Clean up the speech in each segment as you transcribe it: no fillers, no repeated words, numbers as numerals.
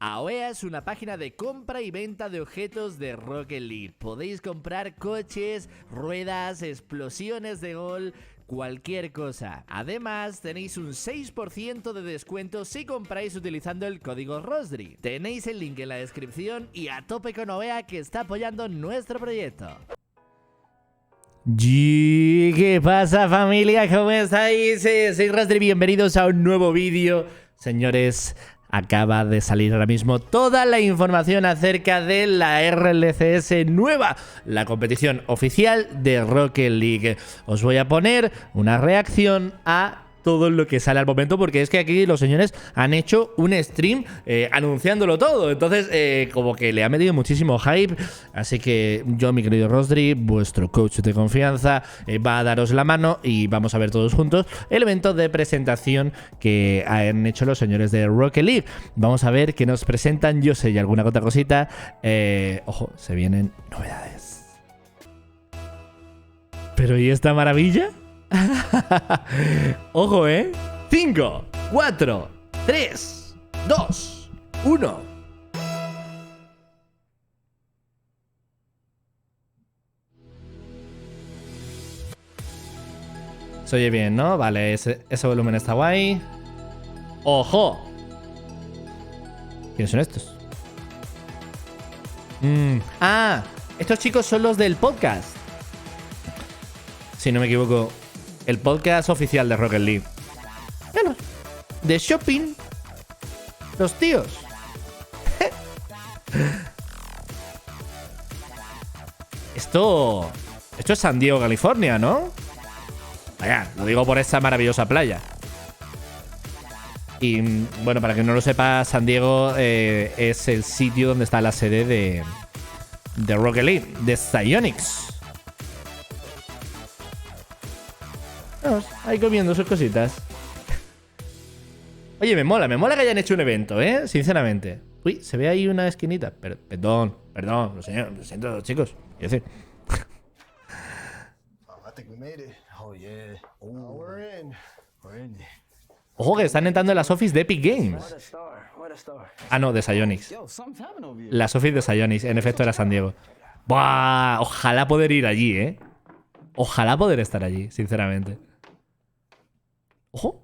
AOEA es una página de compra y venta de objetos de Rocket League. Podéis comprar coches, ruedas, explosiones de gol, cualquier cosa. Además, tenéis un 6% de descuento si compráis utilizando el código Rosdri. Tenéis el link en la descripción y a tope con AOEA, que está apoyando nuestro proyecto. ¿Qué pasa, familia? ¿Cómo estáis? Soy Rosdri, bienvenidos a un nuevo vídeo. Señores, acaba de salir ahora mismo toda la información acerca de la RLCS nueva, la competición oficial de Rocket League. Os voy a poner una reacción a todo lo que sale al momento, porque es que aquí los señores han hecho un stream anunciándolo todo. Entonces, como que le ha metido muchísimo hype. Así que yo, mi querido Rosdri, vuestro coach de confianza, va a daros la mano y vamos a ver todos juntos el evento de presentación que han hecho los señores de Rocket League. Vamos a ver qué nos presentan. Yo sé y alguna otra cosita. Ojo, se vienen novedades. ¿Pero y esta maravilla? Ojo, 5, 4, 3, 2, 1. Se oye bien, ¿no? Vale, ese volumen está guay. ¡Ojo! ¿Quiénes son estos? Ah, estos chicos son los del podcast. Si no me equivoco, el podcast oficial de Rocket League. Bueno, de shopping. Los tíos. Esto es San Diego, California, ¿no? Vaya, lo digo por esta maravillosa playa. Y bueno, para quien no lo sepa, San Diego es el sitio donde está la sede de Rocket League, de Psyonix. Vamos, ahí comiendo sus cositas. Oye, me mola que hayan hecho un evento, sinceramente. Uy, se ve ahí una esquinita. Perdón, lo siento, chicos. Quiero decir. Ojo, que están entrando en las office de Epic Games. Ah, no, de Psyonix. Las office de Psyonix, en efecto era San Diego. Buah, ojalá poder ir allí, Ojalá poder estar allí, sinceramente. ¡Ojo!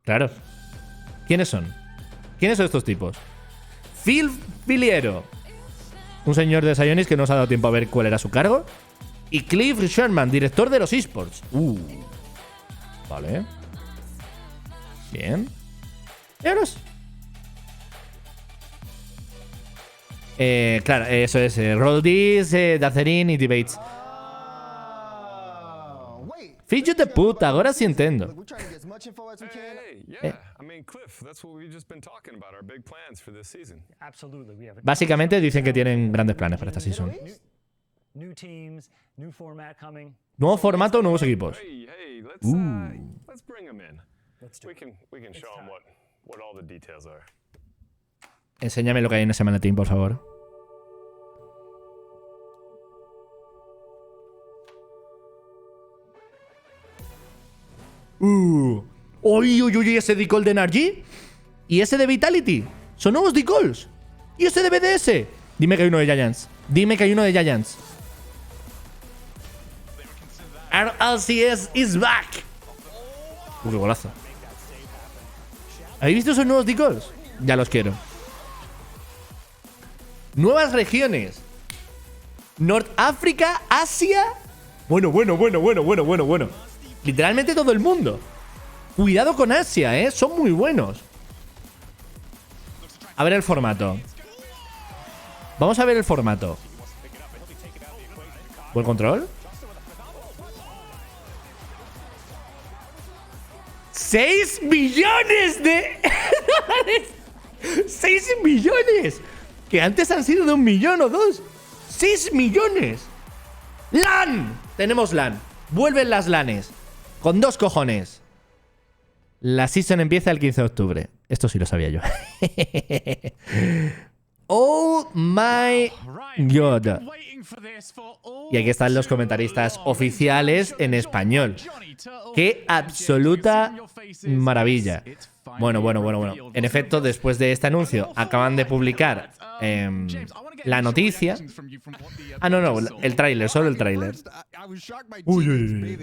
Claro. ¿Quiénes son? ¿Quiénes son estos tipos? Phil Filiero, un señor de Psyonix que no os ha dado tiempo a ver cuál era su cargo. Y Cliff Sherman, director de los esports. Vale. Bien. ¿Euros? Claro, eso es. Roldis, Dacerin y Debates. Filho de puta, ahora sí entiendo. Básicamente dicen que tienen grandes planes para esta season. Nuevo formato, nuevos equipos. Enséñame lo que hay en ese maletín, por favor. Uy, ese decall de Energy. Y ese de Vitality. Son nuevos decalls. Y ese de BDS. Dime que hay uno de Giants. RLCS is back. Qué golazo. ¿Habéis visto esos nuevos decalls? Ya los quiero. Nuevas regiones. Norteáfrica, Asia. Bueno. Literalmente todo el mundo. Cuidado con Asia, son muy buenos. A ver el formato. Vamos a ver el formato. ¿Buen control? 6 millones de dólares. 6 millones. Que antes han sido de 1 millón o 2. 6 millones. LAN. Tenemos LAN. Vuelven las LANes. Con 2 cojones. La season empieza el 15 de octubre. Esto sí lo sabía yo. Oh my god. Y aquí están los comentaristas oficiales en español. ¡Qué absoluta maravilla! Bueno. En efecto, después de este anuncio, acaban de publicar la noticia. Ah, no, el tráiler, solo el tráiler. Uy.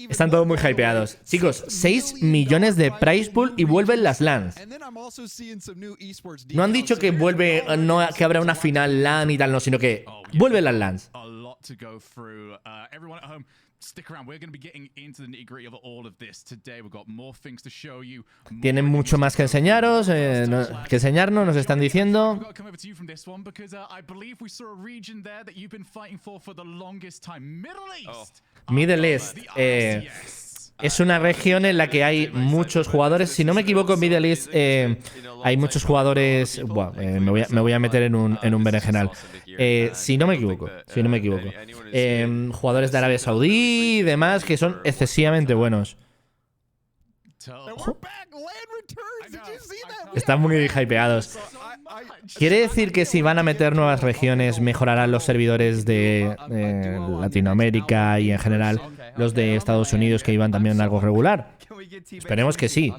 Están todos muy hypeados. Chicos, 6 millones de prize pool y vuelven las LANs. No han dicho que vuelve, no, que habrá una final LAN y tal, no, sino que vuelven las LANs. Tienen mucho más que enseñaros, que enseñarnos, nos están diciendo. Middle East. Es una región en la que hay muchos jugadores. Si no me equivoco, en Middle East hay muchos jugadores. Buah, me voy a meter en un berenjenal. Si no me equivoco. Jugadores de Arabia Saudí y demás que son excesivamente buenos. Ojo. Están muy hypeados. ¿Quiere decir que si van a meter nuevas regiones mejorarán los servidores de Latinoamérica y en general los de Estados Unidos que iban también algo regular? Esperemos que sí.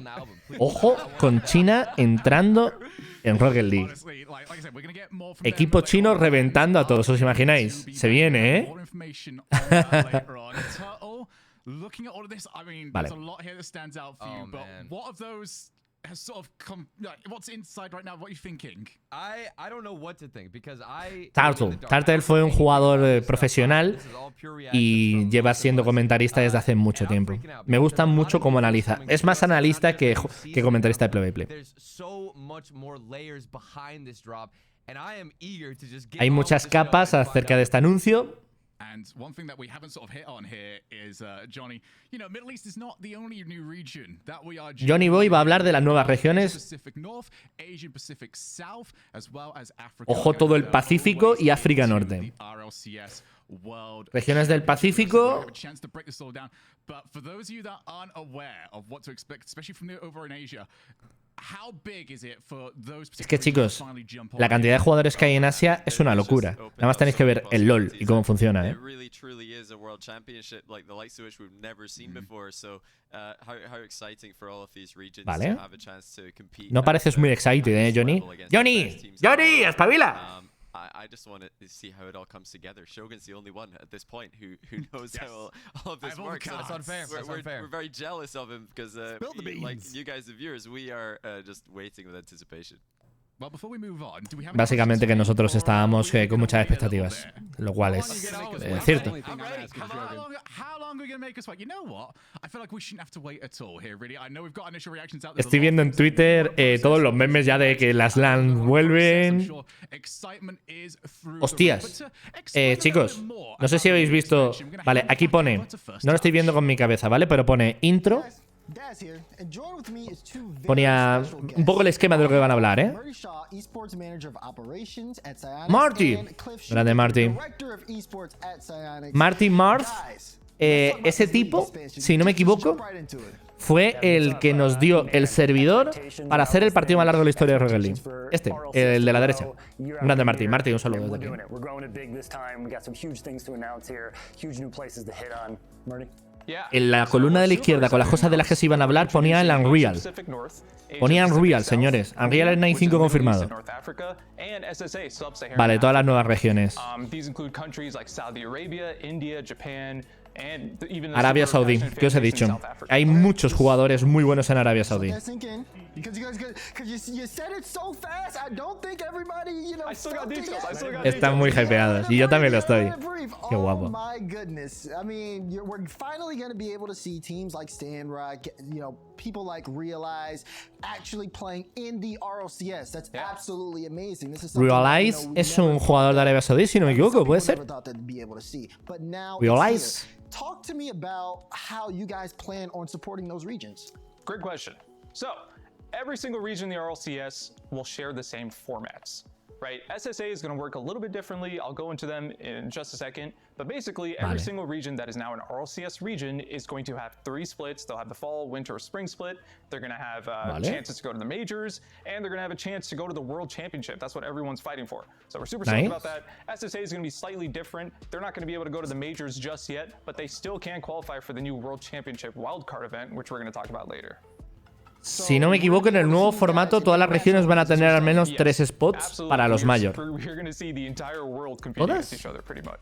Ojo con China entrando en Rocket League. Equipo chino reventando a todos, ¿os imagináis? Se viene, ¿eh? Vale. Turtle fue un jugador profesional y lleva siendo comentarista desde hace mucho tiempo. Me gusta mucho cómo analiza. Es más analista que comentarista de play-by-play. Hay muchas capas acerca de este anuncio. And one thing that we haven't sort of hit on here is, Johnny, you know, Middle East is not the only new region that we are. Johnny Boy va a hablar de las nuevas regiones. Ojo, todo el Pacífico y África Norte. Regiones del Pacífico. Es que, chicos, la cantidad de jugadores que hay en Asia es una locura. Nada más tenéis que ver el LoL y cómo funciona, ¿eh? Vale. No pareces muy excited, ¿eh, Johnny? ¡Johnny! ¡Espabila! I just want to see how it all comes together. Shogun's the only one at this point who knows how all of this works. That's unfair. We're very jealous of him because, like you guys, the viewers, we are just waiting with anticipation. Básicamente que nosotros estábamos con muchas expectativas, lo cual es cierto. Estoy viendo en Twitter todos los memes ya de que las LAN vuelven. Hostias. Chicos, no sé si habéis visto. Vale, aquí pone. No lo estoy viendo con mi cabeza, ¿vale? Pero pone intro. Ponía un poco el esquema de lo que van a hablar, ¿eh? Marty. Grande Marty. Marty Marth. Ese tipo, si no me equivoco, fue el que nos dio el servidor para hacer el partido más largo de la historia de Rocket League. Este, el de la derecha. Grande Marty. Marty, un saludo desde aquí. En la columna de la izquierda, con las cosas de las que se iban a hablar, ponía el Unreal. Ponía Unreal, señores. Unreal Engine 5 confirmado. Vale, todas las nuevas regiones. Arabia Saudí, ¿qué os he dicho? Hay muchos jugadores muy buenos en Arabia Saudí. Están muy hypeados y yo también lo estoy. Qué guapo. Realize es un jugador de Arabia Saudí, si no me equivoco, ¿puede ser? Realize. Talk to me about how you guys plan on supporting those regions. Great question. So, every single region in the RLCS will share the same formats. right? SSA is going to work a little bit differently. I'll go into them in just a second. But basically, every single region that is now an RLCS region is going to have 3 splits. They'll have the fall, winter, or spring split. They're going to have chances to go to the majors, and they're going to have a chance to go to the World Championship. That's what everyone's fighting for. So we're super stoked about that. SSA is going to be slightly different. They're not going to be able to go to the majors just yet, but they still can qualify for the new World Championship wildcard event, which we're going to talk about later. Si no me equivoco, en el nuevo formato todas las regiones van a tener al menos 3 spots para los mayor. ¿Todas?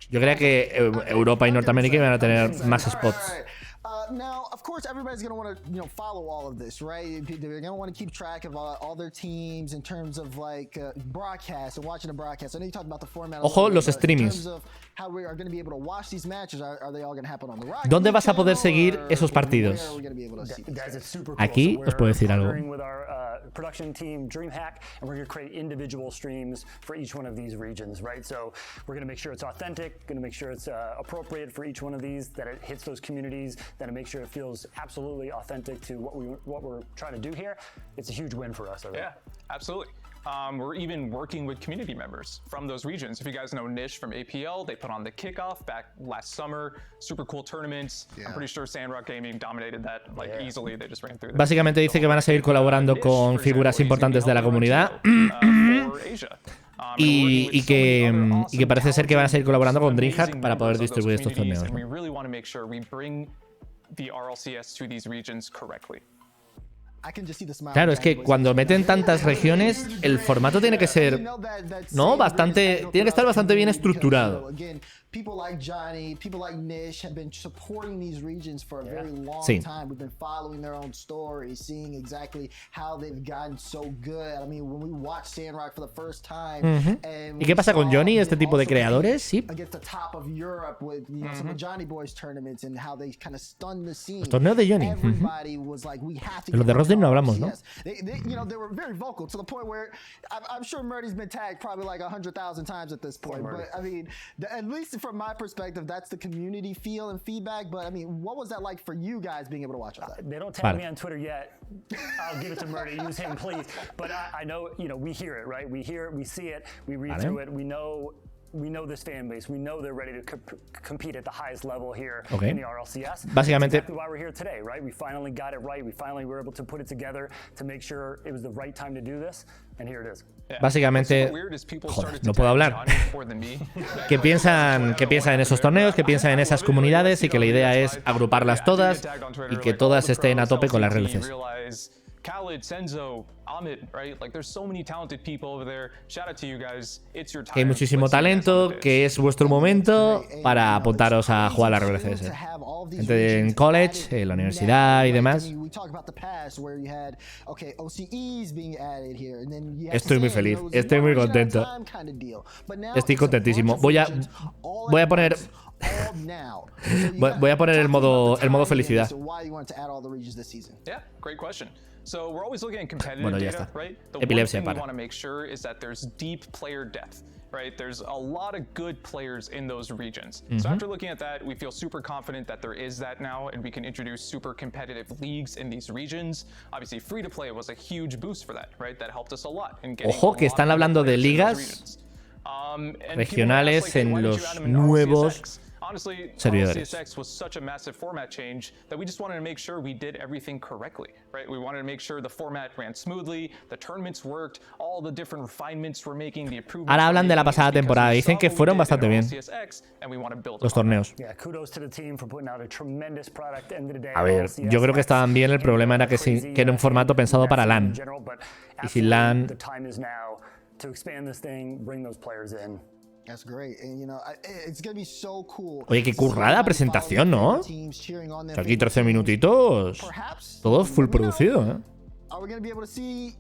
Yo creía que Europa y Norteamérica iban a tener más spots. Now, of course, everybody's going to want to, follow all of this, right? They're going to want to keep track of all their teams in terms of like broadcast and watching the broadcast. I know you talked about the format. Ojo, los streamings. How we are going to be able to watch these matches. Are they all going to happen on the Rocket? ¿Dónde vas a poder seguir esos partidos? Aquí os puedo decir algo. Production team DreamHack, and we're going to create individual streams for each one of these regions, right? So we're going to make sure it's authentic, going to make sure it's appropriate for each one of these, that it hits those communities, that it makes sure it feels absolutely authentic to what we're trying to do here. It's a huge win for us. Yeah, absolutely. We're even working with community members from those regions. If you guys know Nish from APL, they put on the kickoff back last summer. Super cool tournaments. Yeah. I'm pretty sure Sandrock Gaming dominated that easily. They just ran through that. Básicamente dice que van a seguir colaborando con figuras importantes de la comunidad. Y que parece ser que van a seguir colaborando con DreamHack para poder distribuir estos torneos. Claro, es que cuando meten tantas regiones, el formato tiene que ser, ¿no? Tiene que estar bastante bien estructurado. People like Johnny, people like Nish have been supporting these regions for a very long time. We've been following their own stories, seeing exactly how they've gotten so good. I mean, when we watched Sandrock for the first time, ¿Y qué pasa con Johnny, este tipo de creadores? Sí. Against the top of Europe with some of Johnny Boy's tournaments and how they kind of stunned the scene. Los torneos de Johnny. Everybody was like, we have to. Los de Rosdri no hablamos, ¿no? They were very vocal to the point where I'm sure Murdy's been tagged probably like 100,000 times at this point. But I mean, at least from my perspective, that's the community feel and feedback. But I mean, what was that like for you guys being able to watch that? They don't tag me on Twitter yet. I'll give it to Murdy. Use him, please. But I know, we hear it, right? We hear it, we see it, we read through it, we know this fan base. We know they're ready to compete at the highest level here in the RLCS. Básicamente, that's exactly why we're here today, right? We finally got it right. We finally were able to put it together to make sure it was the right time to do this, and here it is. Básicamente, joder, no puedo hablar. ¿Qué piensan en esos torneos? ¿Qué piensan en esas comunidades? Y que la idea es agruparlas todas y que todas estén a tope con las RLCs. Khaled, Senzo, Ahmed, right? Like there's so many talented people over there. Shout out to you guys. It's your time. Que hay muchísimo talento, que es vuestro momento para apuntaros a jugar a la RLCS. Gente en college, en la universidad y demás. Estoy muy feliz, estoy muy contento. Estoy contentísimo. Voy a poner el modo felicidad. Bueno, ya está. Epilepsia para. Right, there's a lot of good players in those regions. So after looking at that, we feel super confident that there is that now, and we can introduce super competitive leagues in these regions. Obviously, free to play was a huge boost for that, right? That helped us a lot in getting. Ojo, que están hablando de ligas regionales en los nuevos servidores. RLCS was such a massive format change that we just wanted to make sure we did everything correctly, right? We wanted to make sure the format ran smoothly, the tournaments worked, all the different refinements we're making, the improvements. Ahora hablan de la pasada temporada, dicen que fueron bastante bien los torneos. A ver, yo creo que estaban bien, el problema era que era un formato pensado para LAN. Y sin LAN... That's great. And it's going to be so cool. Oye, qué currada presentación, ¿no? Aquí 13 minutitos. Todo full producido, ¿eh? Are we going to be able to see,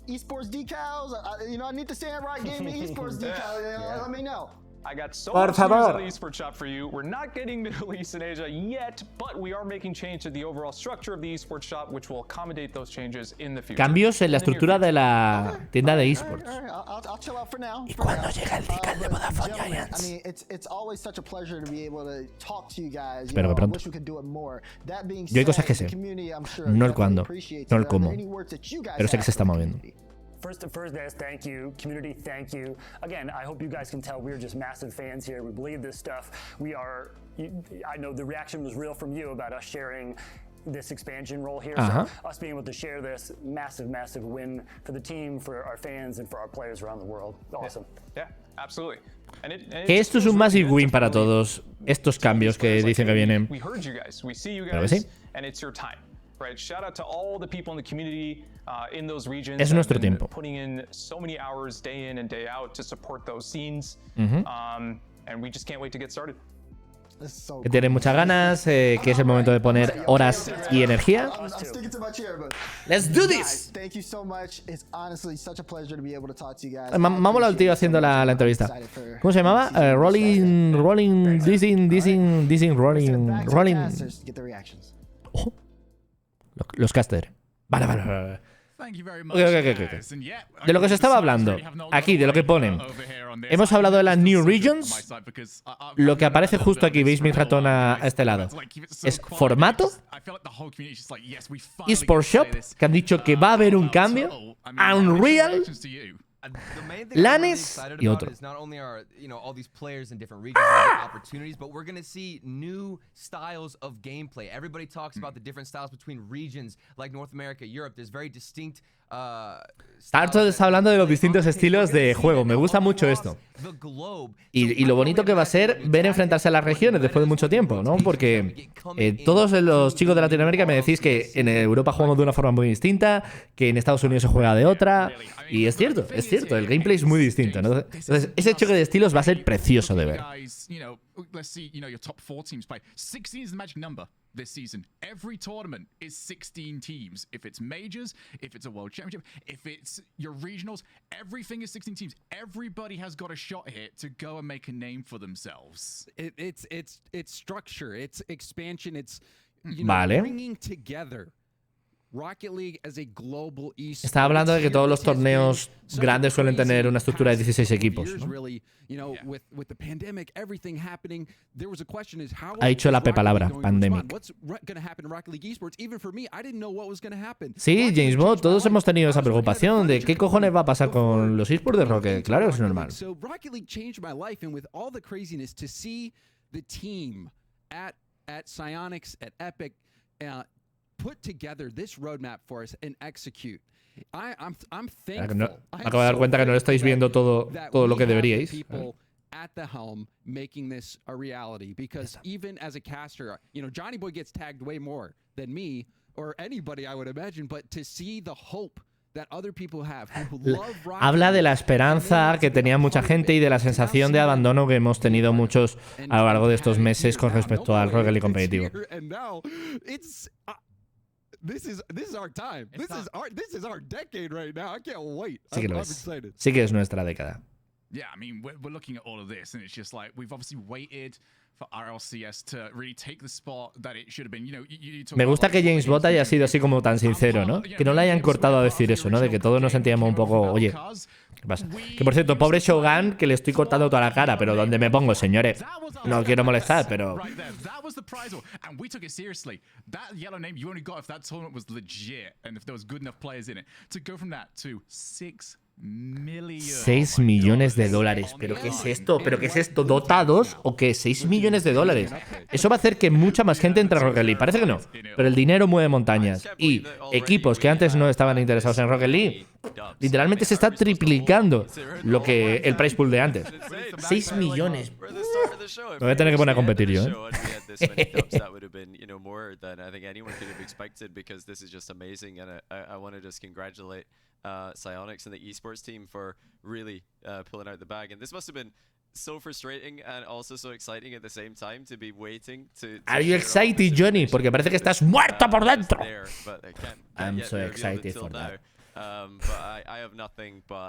esports decals? I need to Sandrock Gaming esports decals. Let me know. I got so much news on the esports shop for you. We're not getting Middle East and Asia yet, but we are making change to the overall structure of the esports shop, which will accommodate those changes in the future. Cambios en la estructura de la tienda de esports. I'll chill out for now. ¿Y cuándo llega el decal de Vodafone Giants? I mean, it's always such a pleasure to be able to talk to you guys. Espero que pronto. Yo hay cosas que sé. No el cuándo, no el cómo, pero sé que se está moviendo. First, thank you. Community, thank you. Again, I hope you guys can tell we're just massive fans here. We believe this stuff. I know the reaction was real from you about us sharing this expansion role here. So us being able to share this massive win for the team, for our fans, and for our players around the world. Awesome. Yeah, absolutely. Que esto es un massive win para todos estos cambios que dicen que vienen. We heard you guys. We see you Pero que sí. guys, and it's your time. Right? Shout out to all the people in the community in those regions. Es nuestro tiempo. Putting in so many hours day in and day out to support those scenes. And we just can't wait to get started. Que tienen muchas ganas, que es el momento de poner horas y energía. Let's do this. Me ha molado el tío haciendo la entrevista. ¿Cómo se llamaba? Rolling, rolling. Ojo. Los caster. Vale. Okay. De lo que se estaba hablando, aquí, de lo que ponen. Hemos hablado de las New Regions. Lo que aparece justo aquí, veis mi ratón a este lado, es formato, eSport Shop, que han dicho que va a haber un cambio, Unreal, LANes y otro. Tarto está hablando de los distintos estilos de juego. Me gusta mucho esto. Y lo bonito que va a ser ver enfrentarse a las regiones después de mucho tiempo, ¿no? Porque todos los chicos de Latinoamérica me decís que en Europa jugamos de una forma muy distinta, que en Estados Unidos se juega de otra. Y es cierto. El gameplay es muy distinto, ¿no? Entonces, ese choque de estilos va a ser precioso de ver. Let's see, your top 4 teams play. 16 is the magic number this season. Every tournament is 16 teams. If it's majors, if it's a world championship, if it's your regionals, everything is 16 teams. Everybody has got a shot here to go and make a name for themselves. It's structure, it's expansion, it's bringing together. Rocket League as a global Está hablando de que todos los torneos grandes suelen tener una estructura de 16 equipos, ¿no? Ha dicho la palabra, pandemic. Sí, James Bond, todos hemos tenido esa preocupación de qué cojones va a pasar con los esports de Rocket. Claro, es normal. Rocket League changed my life, and with all the craziness, to see the team at Psyonix, at Epic, put together this roadmap for us and execute. I'm thankful. Me acabo de dar cuenta que no estáis viendo todo lo que deberíais. At the helm making this a reality, because even as a caster, Johnny Boy gets tagged way more than me or anybody, I would imagine, but to see the hope that other people have who love Rocket. Habla de la esperanza que tenía mucha gente y de la sensación de abandono que hemos tenido muchos a lo largo de estos meses con respecto al Rocket League competitivo. This is our time. This is our decade right now. I can't wait. Sí que lo es. Sí que es nuestra década. Yeah, I mean, we're looking at all of this, and it's just like we've obviously waited for RLCS to really take the spot that it should have been. Me gusta que James Bond haya sido así como tan sincero, ¿no? Que no le hayan cortado a decir eso, ¿no? De que todos nos sentíamos un poco, oye, ¿qué pasa? Que por cierto, pobre Shogun, que le estoy cortando toda la cara, pero ¿dónde me pongo, señores? No quiero molestar, pero... And we took it seriously. That yellow name you only got if that tournament was legit and if there was good enough players in it. To go from that to 6 millones de dólares. ¿Pero qué es esto? ¿Pero qué es esto? ¿Dotados o qué? 6 millones de dólares. Eso va a hacer que mucha más gente entre a Rocket League. Parece que no, pero el dinero mueve montañas. Y equipos que antes no estaban interesados en Rocket League, literalmente se está triplicando lo que el price pool de antes. 6 millones. Me voy a tener que poner a competir yo, Psyonix and the esports team for really pulling out the bag, and this must have been so frustrating and also so exciting at the same time to be waiting to Are you excited, Johnny? Porque parece que estás muerto por dentro. I'm so excited for that.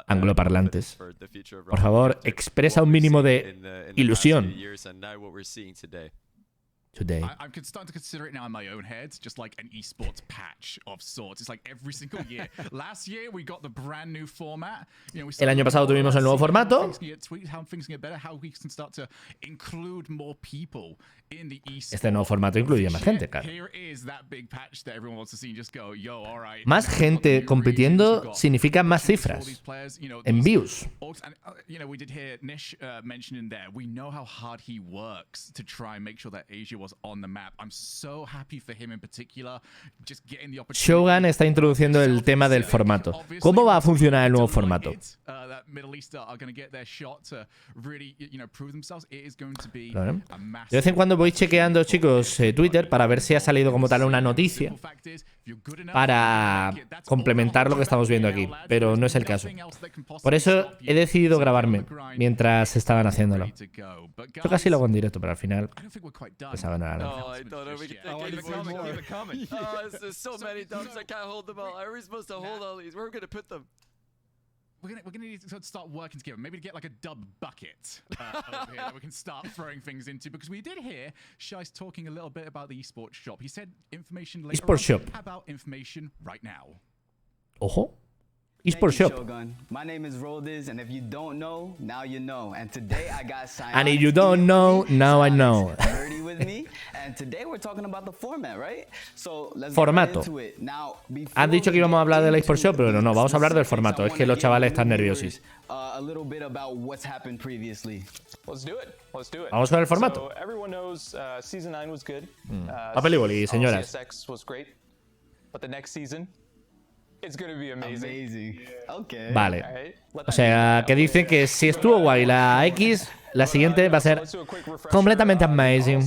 Angloparlantes, por favor, expresa un mínimo de ilusión. today. I'm starting to consider it now in my own head, just like an esports patch of sorts. It's like every single year. Last year we got the brand new format. You know, El año pasado tuvimos el nuevo formato. How things can get better, how we can start to include more people in the esports. Este nuevo formato incluye más gente, claro. Here is that big patch that everyone wants to see. Just go, yo, all right. Más gente compitiendo significa más cifras en views. You know, we did hear Nish mentioning there. We know how hard he works to try and make sure that Asia was on the map. I'm so happy for him in particular. Just getting the opportunity. Shogun está introduciendo el tema del formato. ¿Cómo va a funcionar el nuevo formato? Claro. De vez en cuando voy chequeando, chicos, Twitter para ver si ha salido como tal una noticia para complementar lo que estamos viendo aquí, pero no es el caso. Por eso he decidido grabarme mientras estaban haciéndolo. Yo casi lo hago en directo, pero al final pensaba nada. Oh, I thought we could keep it coming. Oh, there's so many dubs, I can't hold them all. How are we supposed to hold all these? Where are we gonna put them? We're gonna need to start working together. Maybe to get like a dub bucket over here that we can start throwing things into, because we did hear Shai's talking a little bit about the esports shop. He said information later. Esports shop. How about information right now? Ojo. Esports shop. Shogun. My name is Rosdri, and if you don't know, now you know. And today I got signed. And if you don't know, now I know. With me, and today we're talking about the format, right? So let's Formato. get into it. Now, Has dicho que íbamos a hablar del eSport Shop, pero no, vamos a hablar del formato. Es que los chavales están nerviosos. A little bit about what's happened previously. Let's do it. Let's do it. Vamos con el formato. So everyone knows season 9 was good. Papel y boli, señoras. RLCS was great, but the next season it's going to be amazing. Amazing. Okay. Vale. All right? O sea, que dicen que si estuvo guay la X, la siguiente va a ser completamente amazing.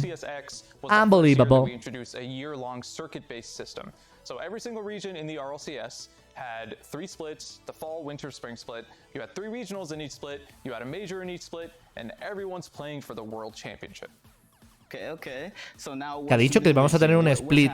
Unbelievable. We introduced a year-long circuit-based system. So every single region in the RLCS had 3 splits, the fall, winter, spring split. You had 3 regionals in each split, you had a major in each split, and everyone's playing for the World Championship. Okay. So now, Que ha dicho que vamos a tener un split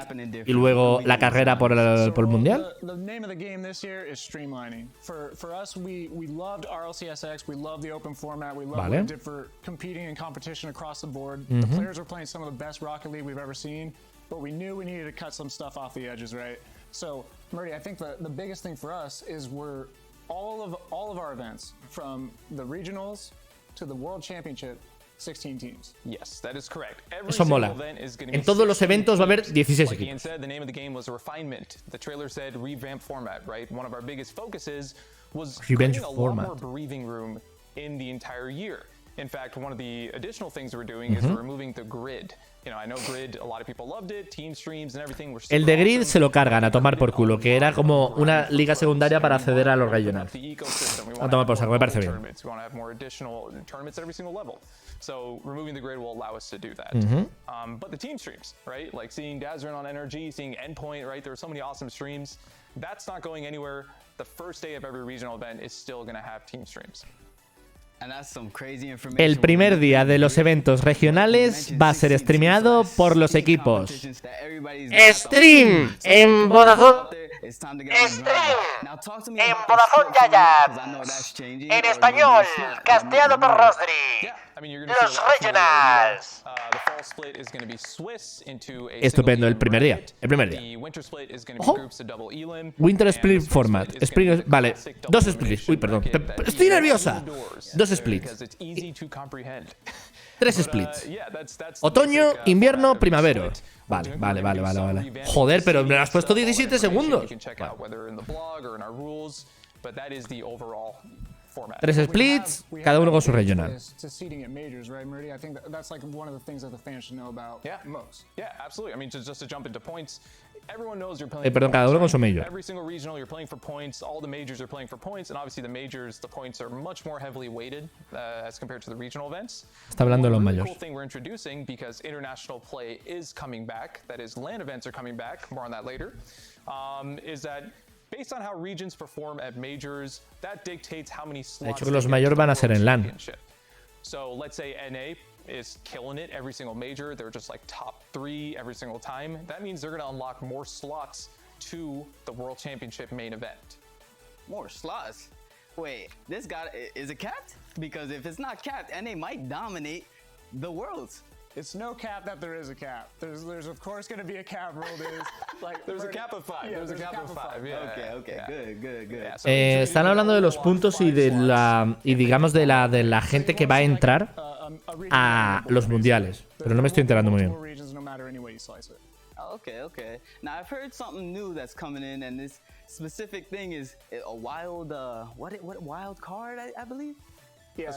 y luego la carrera por el mundial. The name of the game this year is streamlining. For us, we loved RLCSX. We loved the open format. We loved what it did for competing and competition across the board. The players were playing some of the best Rocket League we've ever seen, but we knew we needed to cut some stuff off the edges, right? So, Murdy, I think the biggest thing for us is we're all of our events, from the regionals to the World Championship, 16 teams. Yes, that is correct. Every Eso mola. event is going to be En todos los eventos va a haber 16 like Ian equipos. said, the name of the game was refinement. The trailer said revamp format, right? One of our biggest focuses was Revenge creating a format. lot more breathing room in the entire year. In fact, one of the additional things we're doing is removing the grid. You know, I know grid, a lot of people loved it, team streams and everything. El de grid se lo cargan a tomar por culo, que era como una liga secundaria para acceder a los regionals. A tomar por saco, me parece bien. We want to have more additional tournaments at every single level. So removing the grid will allow us to do that. But the team streams, right? Like seeing Dazzrin on NRG, seeing Endpoint, right? There are so many awesome streams. That's not going anywhere. The first day of every regional event is still going to have team streams. El primer día de los eventos regionales va a ser streameado por los equipos. Stream en Vodafone. Stream en Vodafone Yayat. En español, casteado por Rosdri. Los regionals. Estupendo, el primer día. Ojo. Winter Split Format. Spring, vale, 2 splits. Uy, perdón. Estoy nerviosa. 2 splits. 3 splits. Otoño, invierno, primavera. Vale. Joder, pero me lo has puesto 17 segundos. Format. 3 splits, cada uno con su regional. Yeah, absolutely. I mean, just to jump into points, everyone knows you're playing. Perdón, cada uno con su major. Every single regional, you're playing for points. All the majors are playing for points, and obviously the majors, the points are much more heavily weighted as compared to the regional events. Está hablando de los One really mayores. cool thing we're introducing, because international play is coming back. That is, LAN events are coming back. More on that later. Is that based on how regions perform at majors, that dictates how many slots. De hecho, que los mayores van a ser en LAN. So let's say NA is killing it every single major. They're just like top 3 every single time. That means they're going to unlock more slots to the World Championship main event. More slots? Wait, is it capped? Because if it's not capped, NA might dominate the Worlds. It's no cap that there is a cap. There's of course going to be a cap rolled in. Like There's a cap of 5. Yeah, there's a cap of 5. Yeah. Okay. Good. Yeah, so Están hablando de los puntos y de la digamos de la gente que va a entrar a los mundiales, pero no me estoy enterando muy bien. Okay. Now I've heard something new that's coming in, and this specific thing is a wild, what wild card, I believe. Yeah.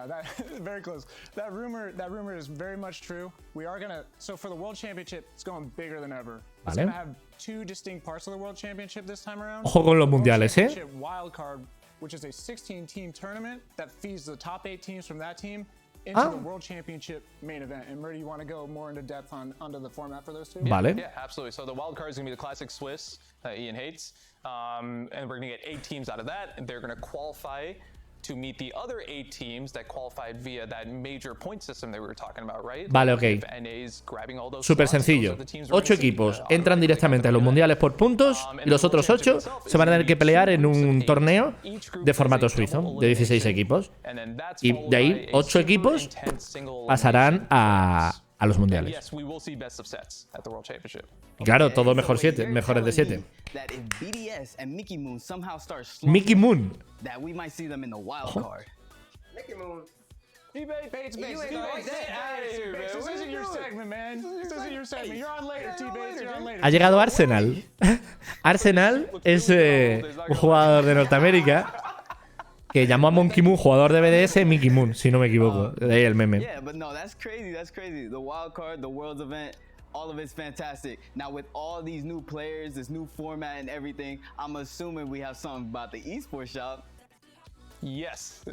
That very close. That rumor is very much true. We are gonna. So for the World Championship, it's going bigger than ever. It's Vale. gonna have 2 distinct parts of the World Championship this time around. Ojo con los mundiales, World Championship Wild Card, which is a 16-team tournament that feeds the top 8 teams from that team into the World Championship main event. And Murdy, you want to go more into depth onto the format for those two? Vale. Yeah, absolutely. So the wild card is going to be the classic Swiss, Ian hates, and we're going to get 8 teams out of that, and they're going to qualify to meet the other 8 teams that qualified via that major point system that we were talking about, right? Vale, ok. Súper sencillo. 8 equipos entran directamente a los mundiales por puntos y los otros 8 se van a tener que pelear en un torneo de formato suizo de 16 equipos. Y de ahí 8 equipos pasarán a los mundiales. Claro, todo mejores de 7. Mickey Moon. That we might see them in the wild card. Mickey Moon. T-Bates, this isn't your segment, man. This isn't your segment. You're on later, T-Bates. You're on later. Ha llegado Arsenal. Arsenal es un jugador de Norteamérica que llamó a Monkey Moon, jugador de BDS, Mickey Moon, si no me equivoco. De ahí el meme. Yeah, but no, that's crazy. The wild card, the Worlds event, all of it's fantastic. Now with all these new players, this new format and everything, I'm assuming we have something about the esports shop. Yes.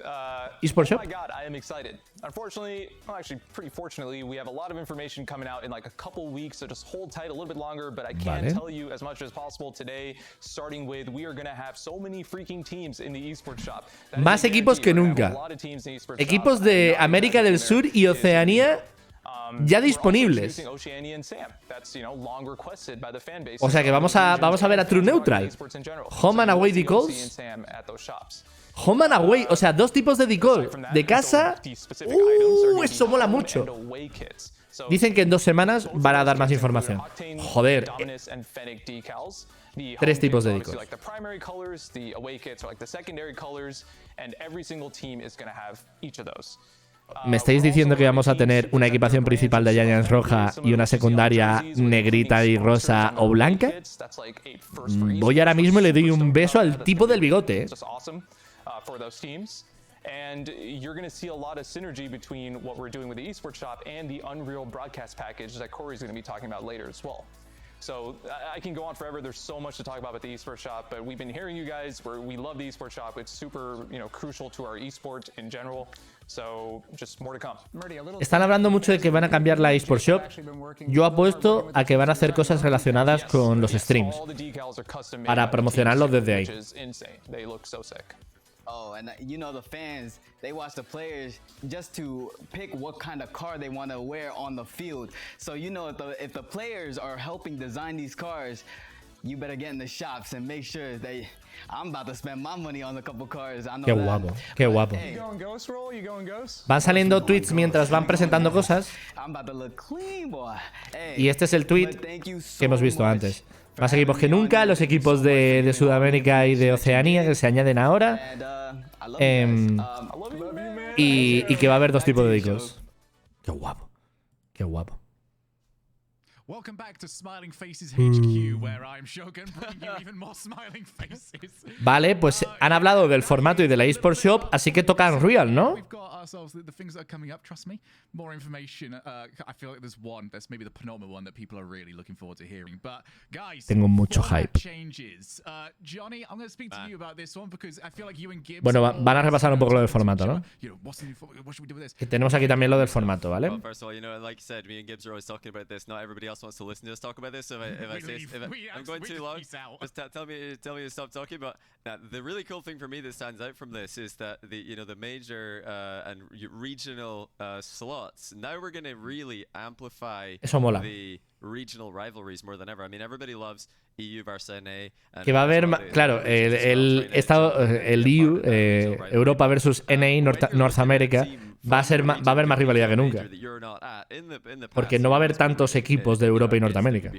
Esports shop? Oh my God, I am excited. Unfortunately, well, actually, pretty fortunately, we have a lot of information coming out in like a couple weeks, so just hold tight a little bit longer. But I can tell you as much as possible today, starting with we are going to have so many freaking teams in the esports shop. Más equipos que nunca. Equipos de América del Sur y Oceanía ya disponibles. O sea que vamos a ver a True Neutral. Home and away decals. Home and away, o sea, 2 tipos de decal. De casa. Eso mola mucho. Dicen que en 2 semanas van a dar más información. Joder. 3 tipos de decals. ¿Me estáis diciendo que vamos a tener una equipación principal de Giants roja y una secundaria negrita y rosa o blanca? Voy ahora mismo y le doy un beso al tipo del bigote. And you're going to see a lot of synergy between what we're doing with the esports shop and the Unreal broadcast package that Corey's going to be talking about later as well. So I can go on forever. There's so much to talk about with the esports shop, but we've been hearing you guys. We love the esports shop. It's super, crucial to our esport in general. So just more to come. Están hablando mucho de que van a cambiar la esports shop. Yo apuesto a que van a hacer cosas relacionadas con los streams para promocionarlos desde ahí. Oh, and the fans, they watch the players just to pick what kind of car they want to wear on the field. So, if the players are helping design these cars, you better get in the shops and make sure I'm about to spend my money on a couple cars. I know Qué guapo, qué guapo. You going ghost roll? You going ghost? Van saliendo tweets mientras van presentando cosas. I'm about to look clean, boy. Hey, y este es el tweet que hemos visto antes. Más equipos que nunca, los equipos de Sudamérica y de Oceanía que se añaden ahora. Y que va a haber 2 tipos de decals. Qué guapo. Qué guapo. Welcome back to Smiling Faces HQ, where I'm sure going to bring you even more smiling faces. Vale, pues han hablado del formato y de la eSports Shop, así que toca Unreal, ¿no? We've got ourselves the things that are coming up, trust me. More information. I feel like there's maybe the penultimate one that people are really looking forward to hearing. But guys, tengo mucho hype. Changes. Johnny, I'm going to speak to you about this one because I feel like you and Gibbs. Bueno, van a repasar un poco lo del formato, ¿no? Y tenemos aquí también lo del formato, ¿vale? Well, first of all, like you said, me and Gibbs are always talking about this. Not everybody else wants to listen to us talk about this. So if I'm going too long, just tell me to stop talking. But the really cool thing for me that stands out from this is that the major and regional slots. Now we're going to really amplify the regional rivalries more than ever. I mean, everybody loves EU versus NA. Que va a haber, claro, el EU, Europa versus NA, North America, va a haber más rivalidad que nunca. Porque no va a haber tantos equipos de Europa y Norteamérica.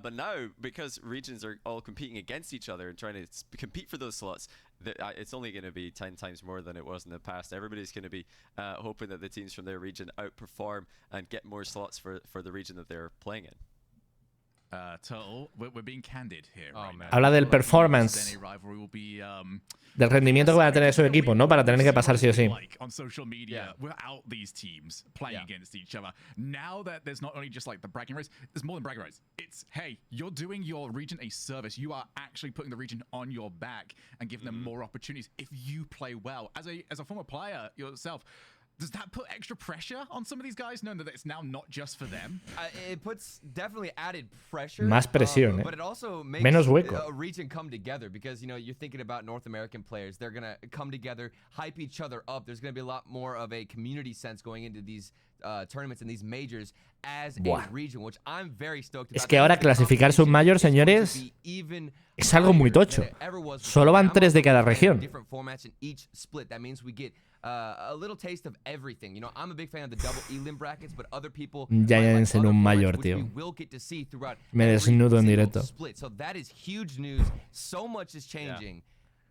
But now, because regions are all competing against each other and trying to compete for those slots, it's only going to be 10 times more than it was in the past. Everybody's going to be hoping that the teams from their region outperform and get more slots for the region that they're playing in. Turtle, we're being candid here. Habla del performance, del rendimiento que van a tener esos equipos, ¿no? Para tener que pasar sí o sí. On social media, we're out these teams playing against each other. Now that there's not only just like the bragging rights, there's more than bragging rights. It's, hey, you're doing your region a service. You are actually putting the region on your back and giving them more opportunities if you play well. As a former player yourself, does that put extra pressure on some of these guys, knowing that it's now not just for them? It puts definitely added pressure. Más presión, but it also makes menos hueco. A region come together because, you know, you're thinking about North American players. They're going to come together, hype each other up. There's going to be a lot more of a community sense going into these tournaments and these majors as a region, which I'm very stoked about. Es que ahora clasificarse un mayor, señores, es algo muy tocho. Solo van 3 de cada región. Different formats in each split. That means we get a little taste of everything. You know, I'm a big fan of the double elim brackets, but other people Giants en un mayor, tío. Me desnudo en directo. So that is huge news. So much is changing.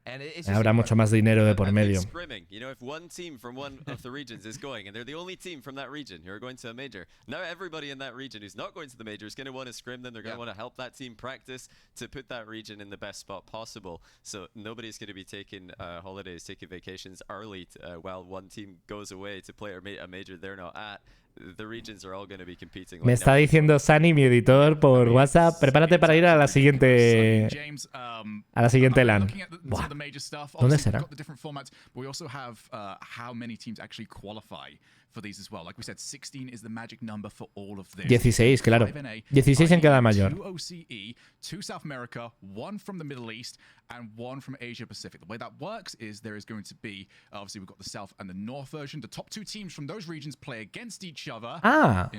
Habrá mucho más dinero de por medio. You know, if one team from one of the regions is going, and they're the only team from that region who are going to a major, now everybody in that region who's not going to the major is going to want to scrim them. They're going to want to help that team practice to put that region in the best spot possible. So nobody's going to be taking holidays, taking vacations early while one team goes away to play a major they're not at. The regions are all going to be competing. Me está diciendo Sunny, mi editor, por WhatsApp, prepárate para ir a la siguiente LAN. Buah. ¿Dónde será? For these as well. Like we said, 16 is the magic number for all of this. 16, claro. 16 en cada mayor. 2 OCE, 2 South America, 1 from the Middle East, and 1 from Asia Pacific. The way that works is there is going to be, obviously we've got the South and the North version. The top 2 teams from those regions play against each other. Ah,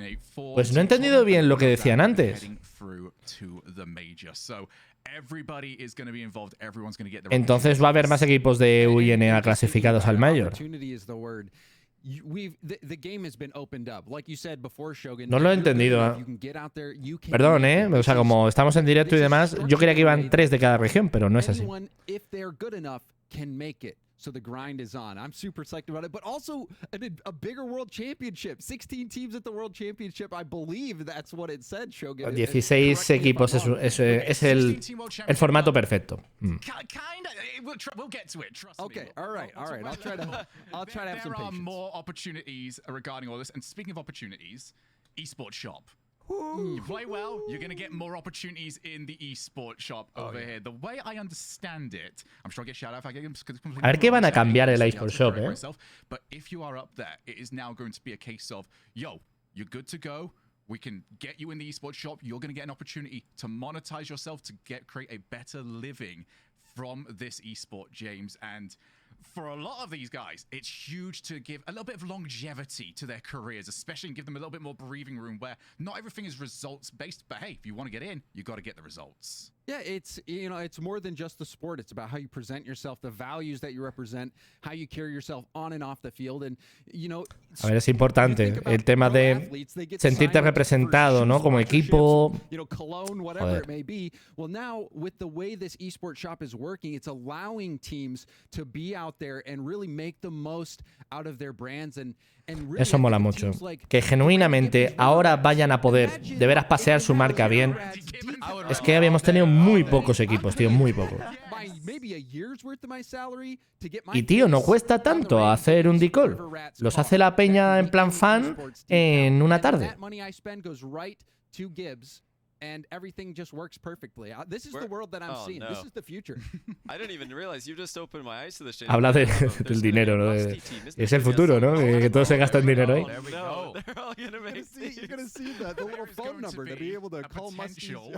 pues no he entendido bien lo que decían antes. Entonces va a haber más equipos de UINA clasificados al mayor. No lo he entendido. Perdón, o sea, como estamos en directo y demás, yo creía que iban 3 de cada región, pero no es así. So the grind is on. I'm super psyched about it, but also a bigger world championship. 16 teams at the world championship. I believe that's what it said, Shogun. 16 equipos es el formato perfecto. We'll get to it. Trust me. Okay, all right. I'll try to have some patience. There are more opportunities regarding all this. And speaking of opportunities, esports shop. You play well, you're going to get more opportunities in the esports shop over here. The way I understand it, I'm sure I get shout out if I get completely A ver qué van a cambiar el esports shop, But if you are up there, it is now going to be a case of, yo, you're good to go. We can get you in the esports shop. You're going to get an opportunity to monetize yourself to create a better living from this esport, James. And for a lot of these guys, it's huge to give a little bit of longevity to their careers, especially and give them a little bit more breathing room where not everything is results based, but hey, if you want to get in, you got to get the results. Yeah, it's more than just the sport. It's about how you present yourself, the values that you represent, how you carry yourself on and off the field, and a ver, es importante el tema de sentirte representado, ¿no? Como equipo. Cologne, whatever it may be. Well, now with the way this esports shop is working, it's allowing teams to be out there and really make the most out of their brands and really, eso mola mucho. Que genuinamente ahora vayan a poder de veras pasear su marca bien. Es que habíamos tenido muy pocos equipos, tío, muy pocos. Y tío, no cuesta tanto hacer un decall. Los hace la peña en plan fan en una tarde. And everything just works perfectly. This is the world that I'm seeing. This is the future. I didn't even realize you just opened my eyes to this. Habla del dinero, ¿no? Es el futuro, ¿no? Que todo se gasta en dinero ahí. They're all gonna make You're gonna see the little phone number to be able to call Muskies.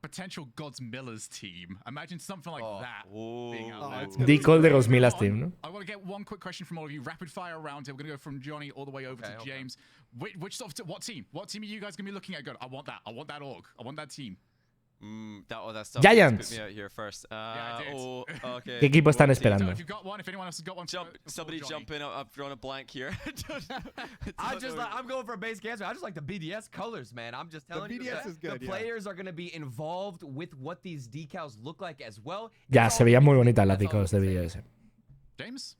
Potential Gods Miller's team. Imagine something like that being out there. Decall de Godsmilla's team, ¿no? I want to get one quick question from all of you. Rapid fire around here. We're going to go from Johnny all the way over to James. Which what team? What team are you guys going to be looking at? Good. I want that org. I want that team. That's tough. Giants. Put me out here first. I did. Okay. ¿Qué equipo están What team? esperando? If you've got one, if anyone else has got one, Somebody jump in. I've drawn a blank here. I'm going for a basic answer. I just like the BDS colors, man. I'm just telling you. BDS is good, The yeah. players are going to be involved with what these decals look like as well. Ya, It's se all veían muy gonna be bonitas las clean. decals de That's all I'm BDS. James?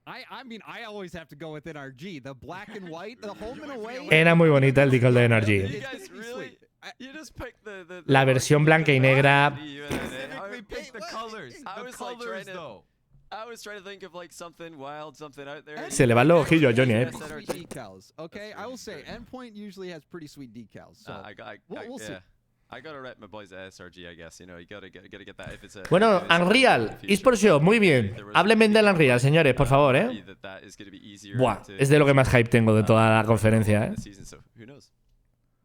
I mean, I always have to go with NRG. The black and white, the home and away. Era muy bonita el decal de You Energy. guys really? You just picked the La versión blanca y negra. Specifically pick the colors. I The was like colors, trying to- though. I was trying to think of like something wild, something out there. Se le van los ojillos a Johnny, Sweet decals. Okay, I will say Endpoint usually has pretty sweet decals. So we'll see. I gotta rep my boys at SRG, I guess. You know, you gotta get that if it's a. Bueno, if it's a Unreal, future. eSport Show, muy bien. Háblenme del Unreal, señores, por favor, ¿eh? That is gonna be easier Buah, to- es de lo que más hype tengo de toda la conferencia, ¿eh? this season, so who knows?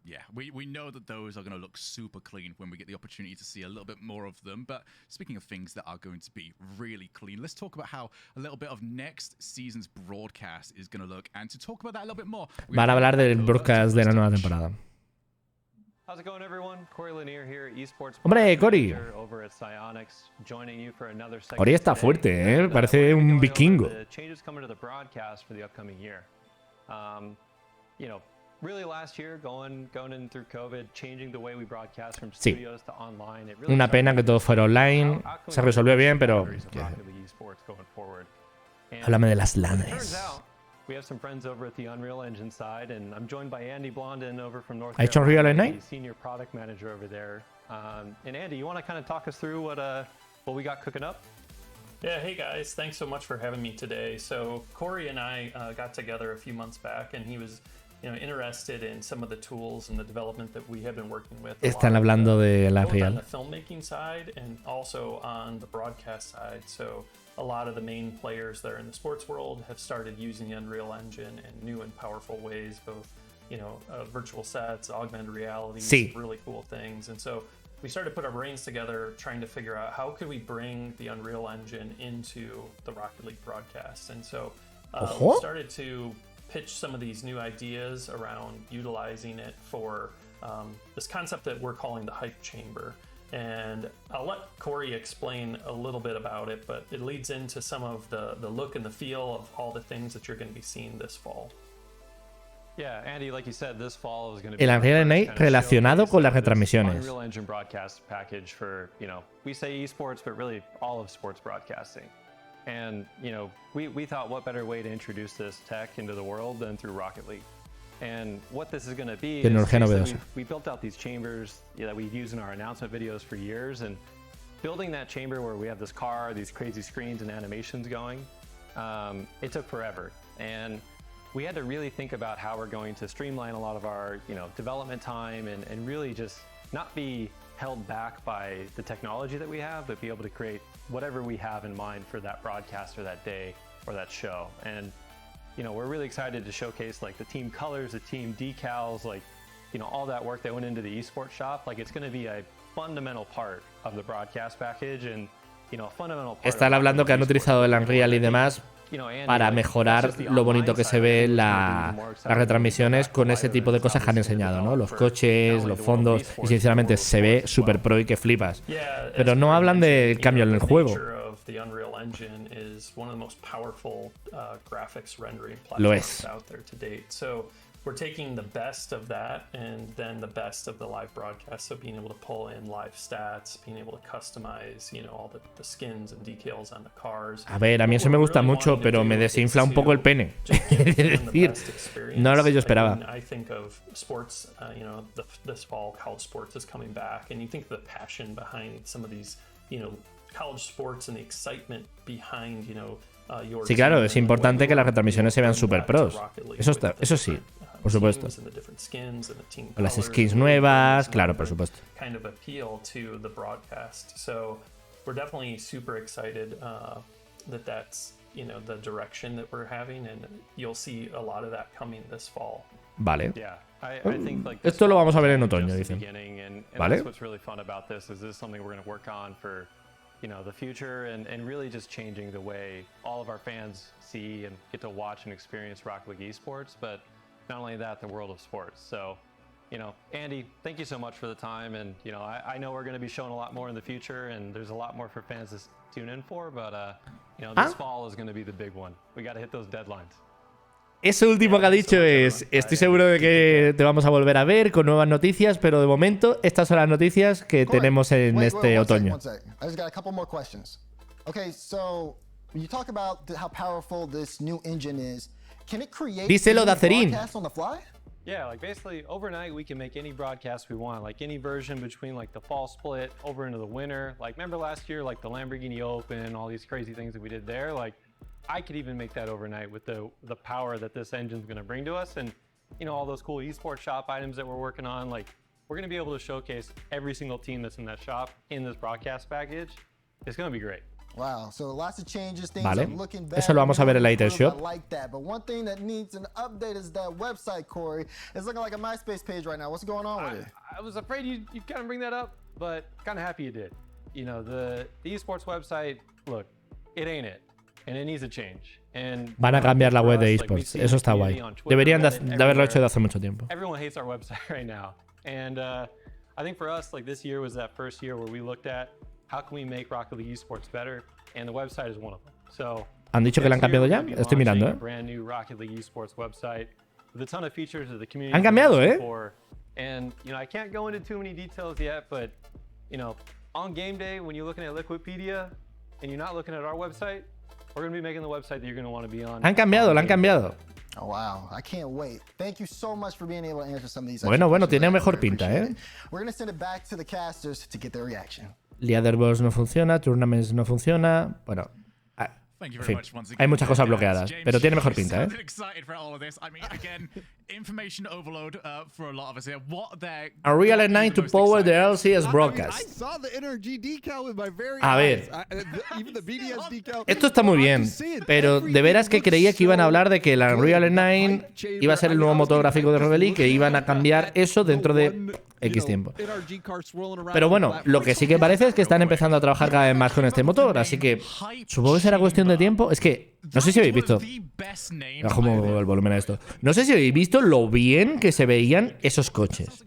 Yeah, we know that those are going to look super clean when we get the opportunity to see a little bit more of them. But speaking of things that are going to be really clean, let's talk about how a little bit of next season's broadcast is going to look. And to talk about that a little bit more, Van a hablar del broadcast de la nueva temporada. How's it going, everyone? Corey Lanier here, esports. Hombre, Cory. Over at Psyonix, joining you for another segment Cory está today. fuerte, ¿eh? And, Parece we're gonna be un going over vikingo. the changes coming to the broadcast for the upcoming year. You know, really last year, going in through COVID, changing the way we broadcast from Sí. studios to online. It really Una started pena que todo fuera online. how can we Se resolvió bien, push the pero... boundaries of Rocket League esports going forward? And Háblame de las turns LANes. out, we have some friends over at the Unreal Engine side, and I'm joined by Andy Blondin over from North ¿Ha hecho Unreal Carolina, Engine? the senior product manager over there. And Andy, you want to kind of talk us through what we got cooking up? Yeah, hey guys, thanks so much for having me today. So Corey and I got together a few months back, and he was, interested in some of the tools and the development that we have been working with. Están hablando de la both on Real. the filmmaking side and also on the broadcast side. So a lot of the main players that are in the sports world have started using the Unreal Engine in new and powerful ways, both virtual sets, augmented reality, Sí. really cool things. And so we started to put our brains together trying to figure out how could we bring the Unreal Engine into the Rocket League broadcast. And so we started to pitch some of these new ideas around utilizing it for this concept that we're calling the hype chamber. And I'll let Corey explain a little bit about it, but it leads into some of the look and the feel of all the things that you're going to be seeing this fall. Yeah, Andy, like you said, this fall is going to be El Unreal our Engine first kind of relacionado showcase con las of this retransmisiones. Unreal Engine broadcast package for, we say esports, but really all of sports broadcasting. And, we thought what better way to introduce this tech into the world than through Rocket League. And what this is going to be is Tecnología basically novedosa. we built out these chambers that we've used in our announcement videos for years, and building that chamber where we have this car, these crazy screens and animations going, it took forever. And we had to really think about how we're going to streamline a lot of our development time and really just not be held back by the technology that we have, but be able to create whatever we have in mind for that broadcast or that day or that show. And we're really excited to showcase like the team colors, the team decals, like all that work that went into the esports shop. Like it's going to be a fundamental part of the broadcast package, and a fundamental part. Están hablando que han utilizado el Unreal y demás para mejorar lo bonito que se ve las retransmisiones con ese tipo de cosas que han enseñado, ¿no? Los coches, los fondos, y sinceramente se ve super pro y que flipas. Pero no hablan del cambio en el juego. The Unreal Engine is one of the most powerful graphics rendering Lo platforms es. out there to date. So we're taking the best of that and then the best of the live broadcast. So being able to pull in live stats, being able to customize, all the skins and decals on the cars. A ver, a mí eso me gusta mucho, pero me desinfla un poco el pene. Es decir, no es lo que yo esperaba. I think of sports, this fall, college sports is coming back, and you think the passion behind some of these, college sports and the excitement behind, your Sí, claro, team es and what importante you que las want retransmisiones se vean to bring super back to pros. Rocket League Eso with está, the eso sí, different, por supuesto. teams and the different skins and the team Las colors skins and nuevas, logos claro, and por supuesto. kind of appeal to the broadcast. So we're definitely super excited that's the direction that we're having, and you'll see a lot of that coming this fall. Vale. Yeah, I think like Esto lo vamos a ver en just otoño, the dicen. beginning, and Vale. that's what's really fun about this is something we're going to work on for the future, and really just changing the way all of our fans see and get to watch and experience Rocket League esports, but not only that, the world of sports. So you know, Andy, thank you so much for the time. And, you know, I know we're going to be showing a lot more in the future, and there's a lot more for fans to tune in for. But, you know, this fall is going to be the big one. We got to hit those deadlines. Eso último que ha dicho es, estoy seguro de que te vamos a volver a ver con nuevas noticias, pero de momento estas son las noticias que tenemos en este otoño. I just got a couple more questions. Okay, so when you talk about how powerful this new engine is, can it create Díselo de Acerín. broadcasts on the fly? Yeah, like basically overnight we can make any broadcast we want, like any version between like the fall split over into the winter. Like remember last year, like the Lamborghini Open, all these crazy things that we did there. Like I could even make that overnight with the power that this engine's going to bring to us, and you know all those cool esports shop items that we're working on. Like we're going to be able to showcase every single team that's in that shop in this broadcast package. It's going to be great. Wow, so lots of changes, things Vale, are looking better. eso lo vamos a ver en la Eater Shop. I like that, but one thing that needs an update is that website, Corey. It's looking like a MySpace page right now. What's going on with it? I was afraid you'd kind of bring that up, but kind of happy you did. You know, the esports website, look, it ain't it, and it needs a change. And Van a cambiar la web de esports, eso está guay. Deberían de haberlo hecho de hace mucho tiempo. Everyone hates our website right now, and I think for us, like this year was that first year where we looked at how can we make Rocket League esports better, and the website is one of them. So ¿Han dicho que la han cambiado ya? Estoy mirando, ¿eh? Brand new Rocket League esports website with a ton of features that the community Han cambiado, ¿eh? And you know, I can't go into too many details yet, but you know, on game day when you're looking at Liquidpedia and you're not looking at our website, we're going to be making the website that you're going to want to be on. Han cambiado, la han cambiado. Oh, wow. I can't wait. Thank you so much for being able to answer some of these. Bueno, tiene mejor pinta, ¿eh? We're going to send it back to the casters to get their reaction. Leaderboards no funciona, Tournaments no funciona. Bueno, en fin, hay muchas cosas bloqueadas, pero tiene mejor pinta, ¿eh? Unreal Engine to power the LCS broadcast. A ver, esto está muy bien, pero de veras que creía que iban a hablar de que el Unreal Engine iba a ser el nuevo motor gráfico de Rocket League, que iban a cambiar eso dentro de X tiempo. Pero bueno, lo que sí que parece es que están empezando a trabajar cada vez más con este motor, así que supongo que será cuestión de tiempo. Es que no sé si habéis visto. Bajo el volumen a esto. No sé si habéis visto lo bien que se veían esos coches.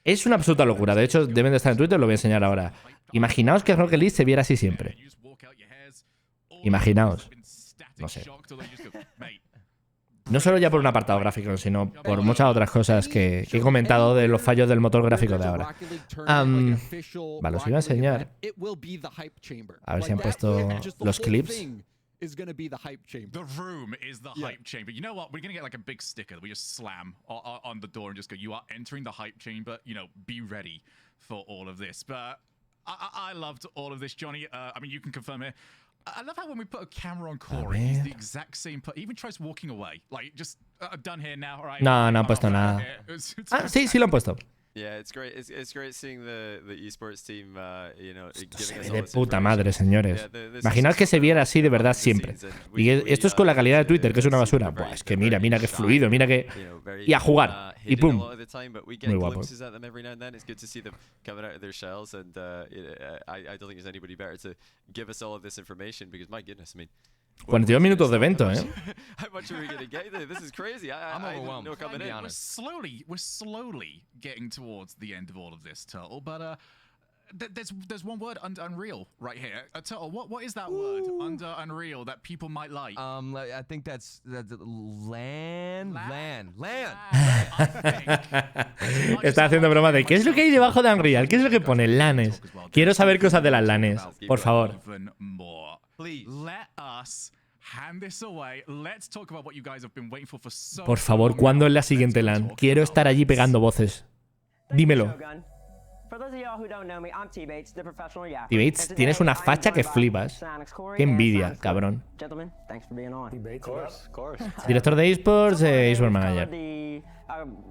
Es una absoluta locura. De hecho, deben de estar en Twitter, lo voy a enseñar ahora. Imaginaos que Rocket League se viera así siempre. Imaginaos. No sé. No solo ya por un apartado gráfico, sino por muchas otras cosas que he comentado de los fallos del motor gráfico de ahora. Vale, os iba a enseñar. A ver si han puesto los clips. Is going to be the hype chamber. The room is the hype chamber. You know what? We're going to get like a big sticker that we just slam on the door and just go, you are entering the hype chamber. You know, be ready for all of this. But I loved all of this, Johnny. I mean, you can confirm it. I love how when we put a camera on Corey, he's the exact same. He even tries walking away. Like, just, I'm done here now, all right? No han puesto nada. Sí lo han puesto. Yeah, it's great. It's great seeing the esports team, you know, se ve de puta madre, señores. Imaginaos que se viera así de verdad siempre. Y esto es con la calidad de Twitter, que es una basura. Pues es que mira que fluido, mira que... Y a jugar. Y pum. Muy guapo. I don't think there's anybody better to give us all of this information because my goodness, I mean, 42 minutos de evento, ¿eh? How much are we going to get there? This is crazy. I'm overwhelmed. We're slowly getting towards the end of all of this, Turtle. But there's one word under Unreal right here. Turtle, what is that word under Unreal that people might like? I think that's land. Está haciendo broma de ¿qué es lo que hay debajo de Unreal? ¿Qué es lo que pone? LANes. Quiero saber cosas de las LANes, por favor. Por favor, ¿cuándo es la siguiente LAN? Quiero estar allí pegando voces. Dímelo. T-Bates, tienes una facha que flipas. Qué envidia, cabrón. Director de esports, esports manager.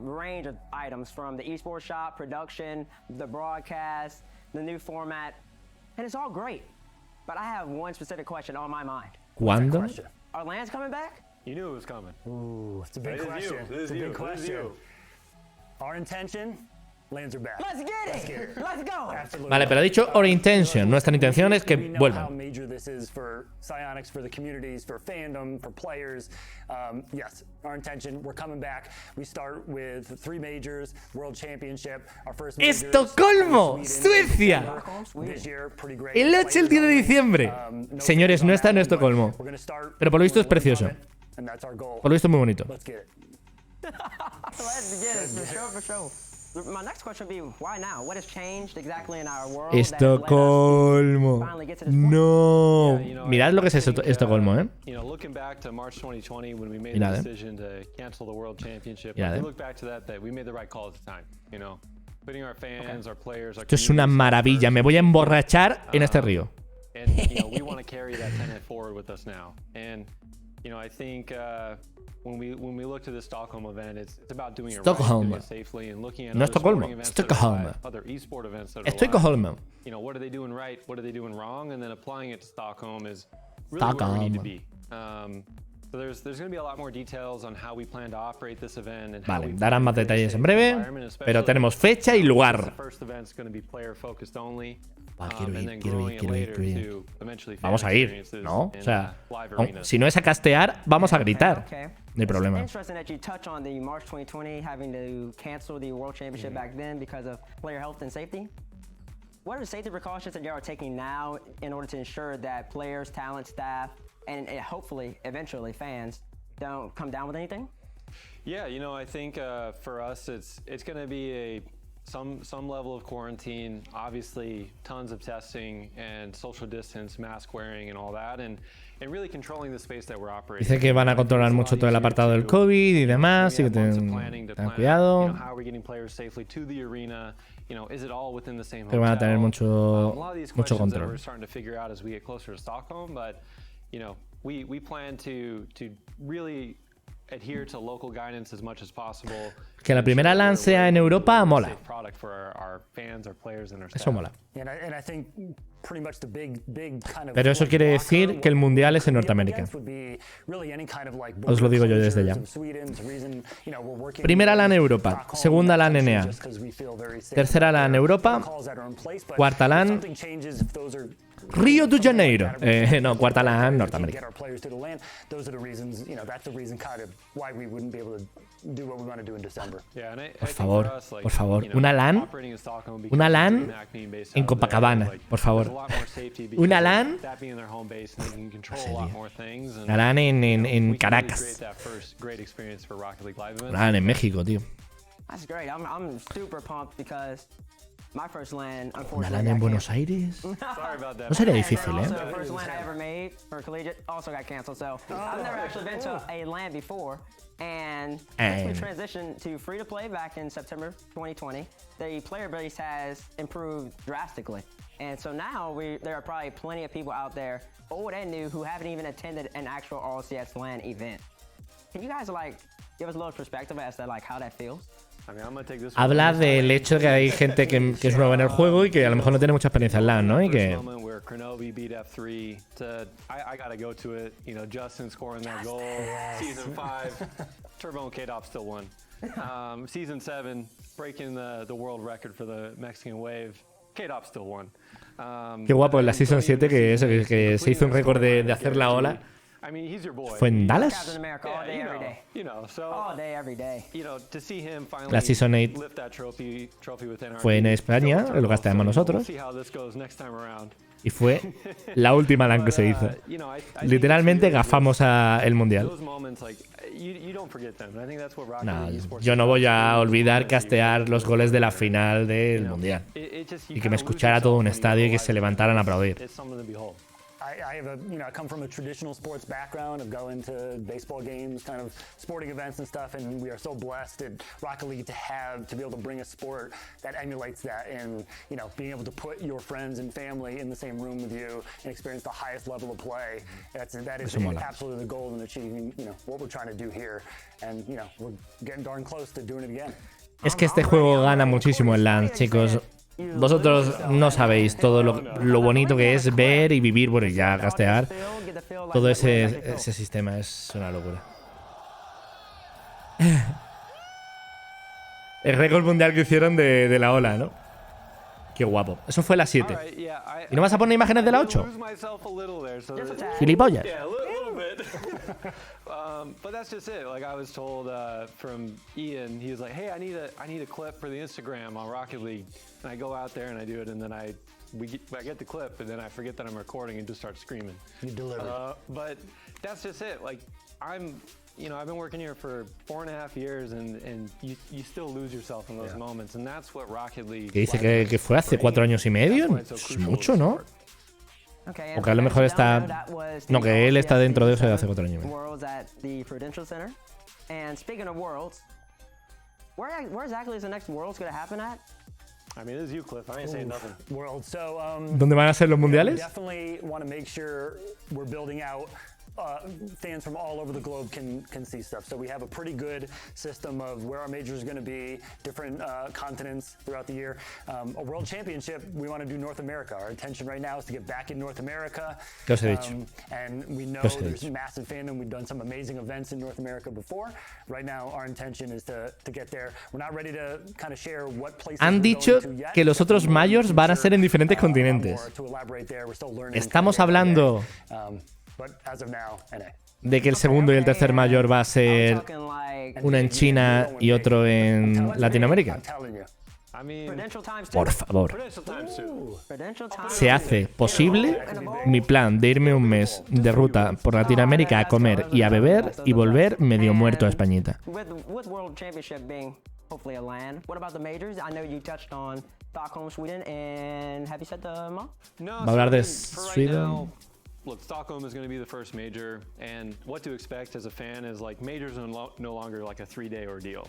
Range of items from the esports shop, production, the broadcast, the new format, and it's all great. But I have one specific question on my mind. ¿Cuándo? Are LANs coming back? You knew it was coming. Ooh, it's a big question. It's a big question. Our intention Lands are back. Let's get it. Let's go. Absolutely. Vale, pero ha dicho our intention. Nuestra intención es que We know how vuelvan. major this is for Psyonix, for the communities, for fandom, for players. Yes, our intention. We're coming back. We start with 3 majors, World Championship. Our first major ¡Estocolmo! ¡Suecia! This year, pretty great. El 8 y el 10 de diciembre. Señores, no está en Estocolmo. We're gonna start Pero por lo visto es precioso. and that's our goal. Por lo visto es muy bonito. Let's get it. Let's get it, for sure. My next question would be, why now? What has changed exactly in our world? Estocolmo. No. Mirad lo que es Estocolmo, ¿eh? You know, looking back to March 2020 when we made Mirad, the decision to cancel the World Championship, Mirad, we look back to that we made the right call at the time, you know. Putting our fans, our players, our Esto es una maravilla. Me voy a emborrachar en este río. And you know, we want to carry that tenet forward with us now. And you know, I think when we look to the Stockholm event, it's about doing it right, doing it safely, and looking at No other Estocolmo, sporting events Stockholm. that are live, other esport events that are live. Estocolmo. You know, what are they doing right? What are they doing wrong? And then applying it to Stockholm is really where we need to be. So there's going to be a lot more details on how we plan to operate this event and how Vale, we darán más detalles en breve, pero tenemos fecha y the lugar. first event's going to be player focused only. Quiero ir. Vamos a ir, ¿no? O sea, si no es a castear, vamos a gritar. No hay problema. It's interesting that you touch on the March 2020 having to cancel the World Championship back then because of player health and safety. What are the safety precautions that you are taking now in order to ensure that players, talent, staff, and hopefully, eventually, fans don't come down with anything? Yeah, you know, I think for us, it's going to be some level of quarantine, obviously tons of testing and social distance, mask wearing and all that, and really controlling the space that we're operating. Dice que van a controlar mucho todo el apartado del COVID y demás, y que tengan cuidado. How are we getting players safely to the arena? You know, is it all within the same Que van a tener mucho control. control. We're starting to figure out as we get closer to Stockholm, but you know, we plan to really adhere to local guidance as much as possible. Que la primera LAN sea en Europa mola. Eso mola. Pero eso quiere decir que el mundial es en Norteamérica. Os lo digo yo desde ya. Primera LAN Europa, segunda LAN NA, tercera LAN Europa, cuarta LAN Río de Janeiro. No, cuarta LAN Norteamérica. Por favor, una LAN en Copacabana, por favor. Una LAN, una LAN en Caracas. Una LAN en México, tío. That's great. I'm super pumped because my first LAN, Una unfortunately, LAN en Buenos Aires. No sería difícil, ¿eh? The first LAN I ever made for collegiate also got canceled. So I've never actually been to a LAN before. And since we transitioned to free-to-play back in September 2020, the player base has improved drastically. And so now there are probably plenty of people out there, old and new, who haven't even attended an actual RLCS LAN event. Can you guys give us a little perspective as to how that feels? Habla del hecho de que hay gente que es nueva en el juego y que a lo mejor no tiene mucha experiencia en LAN, ¿no? Y que I gotta go to it. You know, Justin scoring that goal. Season 5, Turbo and K-Dop still won. Season 7, breaking the world record for the Mexican Wave. K-Dop still won. Qué guapo en la Season 7 que se hizo un récord de hacer la ola. I mean, he's your boy. ¿Fue en Dallas? Captain America all day, every day. You know, so all day, every day. You know, to see him finally La Season 8 lift that trophy within our fue en España, lo gastamos nosotros. See how this goes next time around. Y fue la última LAN que se hizo. Literalmente gafamos el mundial. No, yo no voy a olvidar castear los goles de la final del mundial. Y que me escuchara todo un estadio y que se levantaran a aplaudir. I come from a traditional sports background of going to baseball games, kind of sporting events and stuff, and we are so blessed at Rocket League to be able to bring a sport that emulates that, and being able to put your friends and family in the same room with you and experience the highest level of play. That is absolutely the goal in achieving what we're trying to do here, and we're getting darn close to doing it again. Es que este juego gana muchísimo en LAN, chicos. Vosotros no sabéis todo lo bonito que es ver y vivir, bueno, y ya castear. Todo ese sistema es una locura. El récord mundial que hicieron de la ola, ¿no? Qué guapo. Eso fue la 7. ¿Y no vas a poner imágenes de la 8? Gilipollas. But that's just it. Like I was told from Ian, he was like, "Hey, I need a clip for the Instagram on Rocket League." And I go out there and I do it, and then I get the clip, and then I forget that I'm recording and just start screaming. You deliver. But that's just it. Like I've been working here for 4.5 years, and you still lose yourself in those moments, and that's what Rocket League. Que dice que fue hace 4 años y medio. Es mucho, ¿no? O que a lo mejor está... No, que él está dentro de eso de hace 4 años y medio. Worlds at the Prudential Center. And speaking of Worlds, where exactly is the next Worlds going to happen at? I mean, this is you, Cliff. I ain't saying nothing. World. So, ¿Dónde van a ser los mundiales? Definitely want to make sure we're building out. Fans from all over the globe can see stuff. So we have a pretty good system of where our majors are going to be, different continents throughout the year. A World Championship, we want to do North America. Our intention right now is to get back in North America. ¿Qué os he dicho? And we know there's massive fandom. We've done some amazing events in North America before. Right now, our intention is to get there. We're not ready to kind of share what places Han dicho que los otros majors van a ser en diferentes continentes. Estamos hablando de que el segundo y el tercer mayor va a ser uno en China y otro en Latinoamérica. Por favor. ¿Se hace posible mi plan de irme un mes de ruta por Latinoamérica a comer y a beber y volver medio muerto a Españita? ¿Va a hablar de Sweden? Look, Stockholm is going to be the first major, and what to expect as a fan is like majors are no longer like a 3-day ordeal.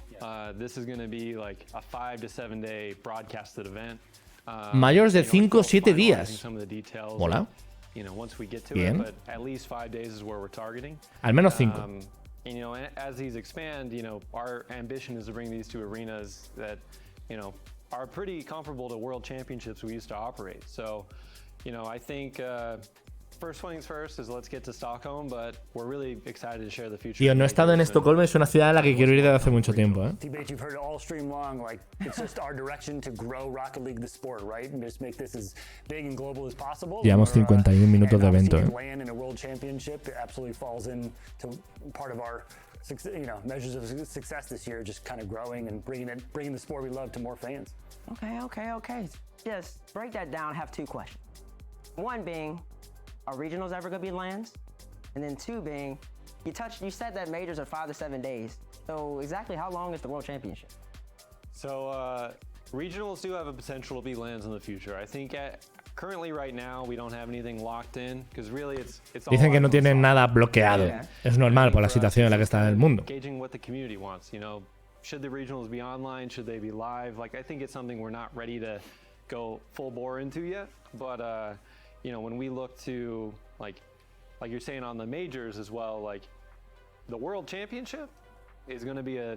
This is going to be like a 5 to 7 day broadcasted event. Mayores de 5 o 7 días. Hola. Bien. But at least 5 days is where we're targeting. Al menos 5. And as these expand, our ambition is to bring these to arenas that, are pretty comparable to world championships we used to operate. So, I think first things first is let's get to Stockholm, but we're really excited to share the future. Tío, no he estado en Estocolmo, es una ciudad a la que quiero ir desde hace mucho tiempo, ¿eh? You've heard it all stream long, like it's just our direction to grow Rocket League the sport, right? And just make this as big and global as possible. Llevamos 51 minutos de evento, ¿eh? Land in a world championship absolutely falls into part of our measures of success this year, just kind of growing and bringing the sport we love to more fans. Okay. Just break that down. I have 2 questions. One being, are regionals ever going to be lands? And then 2 being, you said that majors are 5 to 7 days. So exactly how long is the World Championship? So regionals do have a potential to be lands in the future. I think currently right now we don't have anything locked in because really it's all. Dicen que no tienen nada bloqueado. Yeah. Es normal por la situación en la que está el mundo. Gauging what the community wants, should the regionals be online? Should they be live? Like I think it's something we're not ready to go full bore into yet, but when we look to like you're saying on the majors as well, like the World Championship is going to be a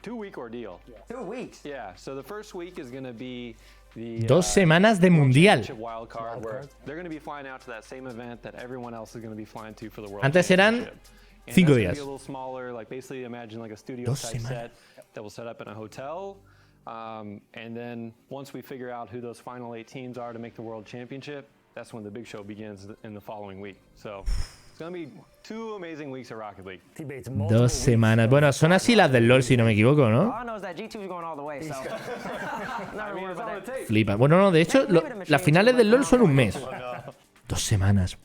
2-week ordeal. 2 weeks. Yeah. So the first week is going to be the 2 semanas de mundial. Wild card where they're going to be flying out to that same event that everyone else is going to be flying to for the World Antes eran 5 días. Be a little smaller, like basically imagine like a studio type set that will set up in a hotel. And then once we figure out who those final 8 teams are to make the World Championship, that's when the big show begins in the following week. So it's going to be 2 amazing weeks of Rocket League. 2 semanas. Bueno, son así las del LoL, si no me equivoco, ¿no? Flipa. Bueno, no, de hecho, las finales del LoL son un mes. 2 semanas.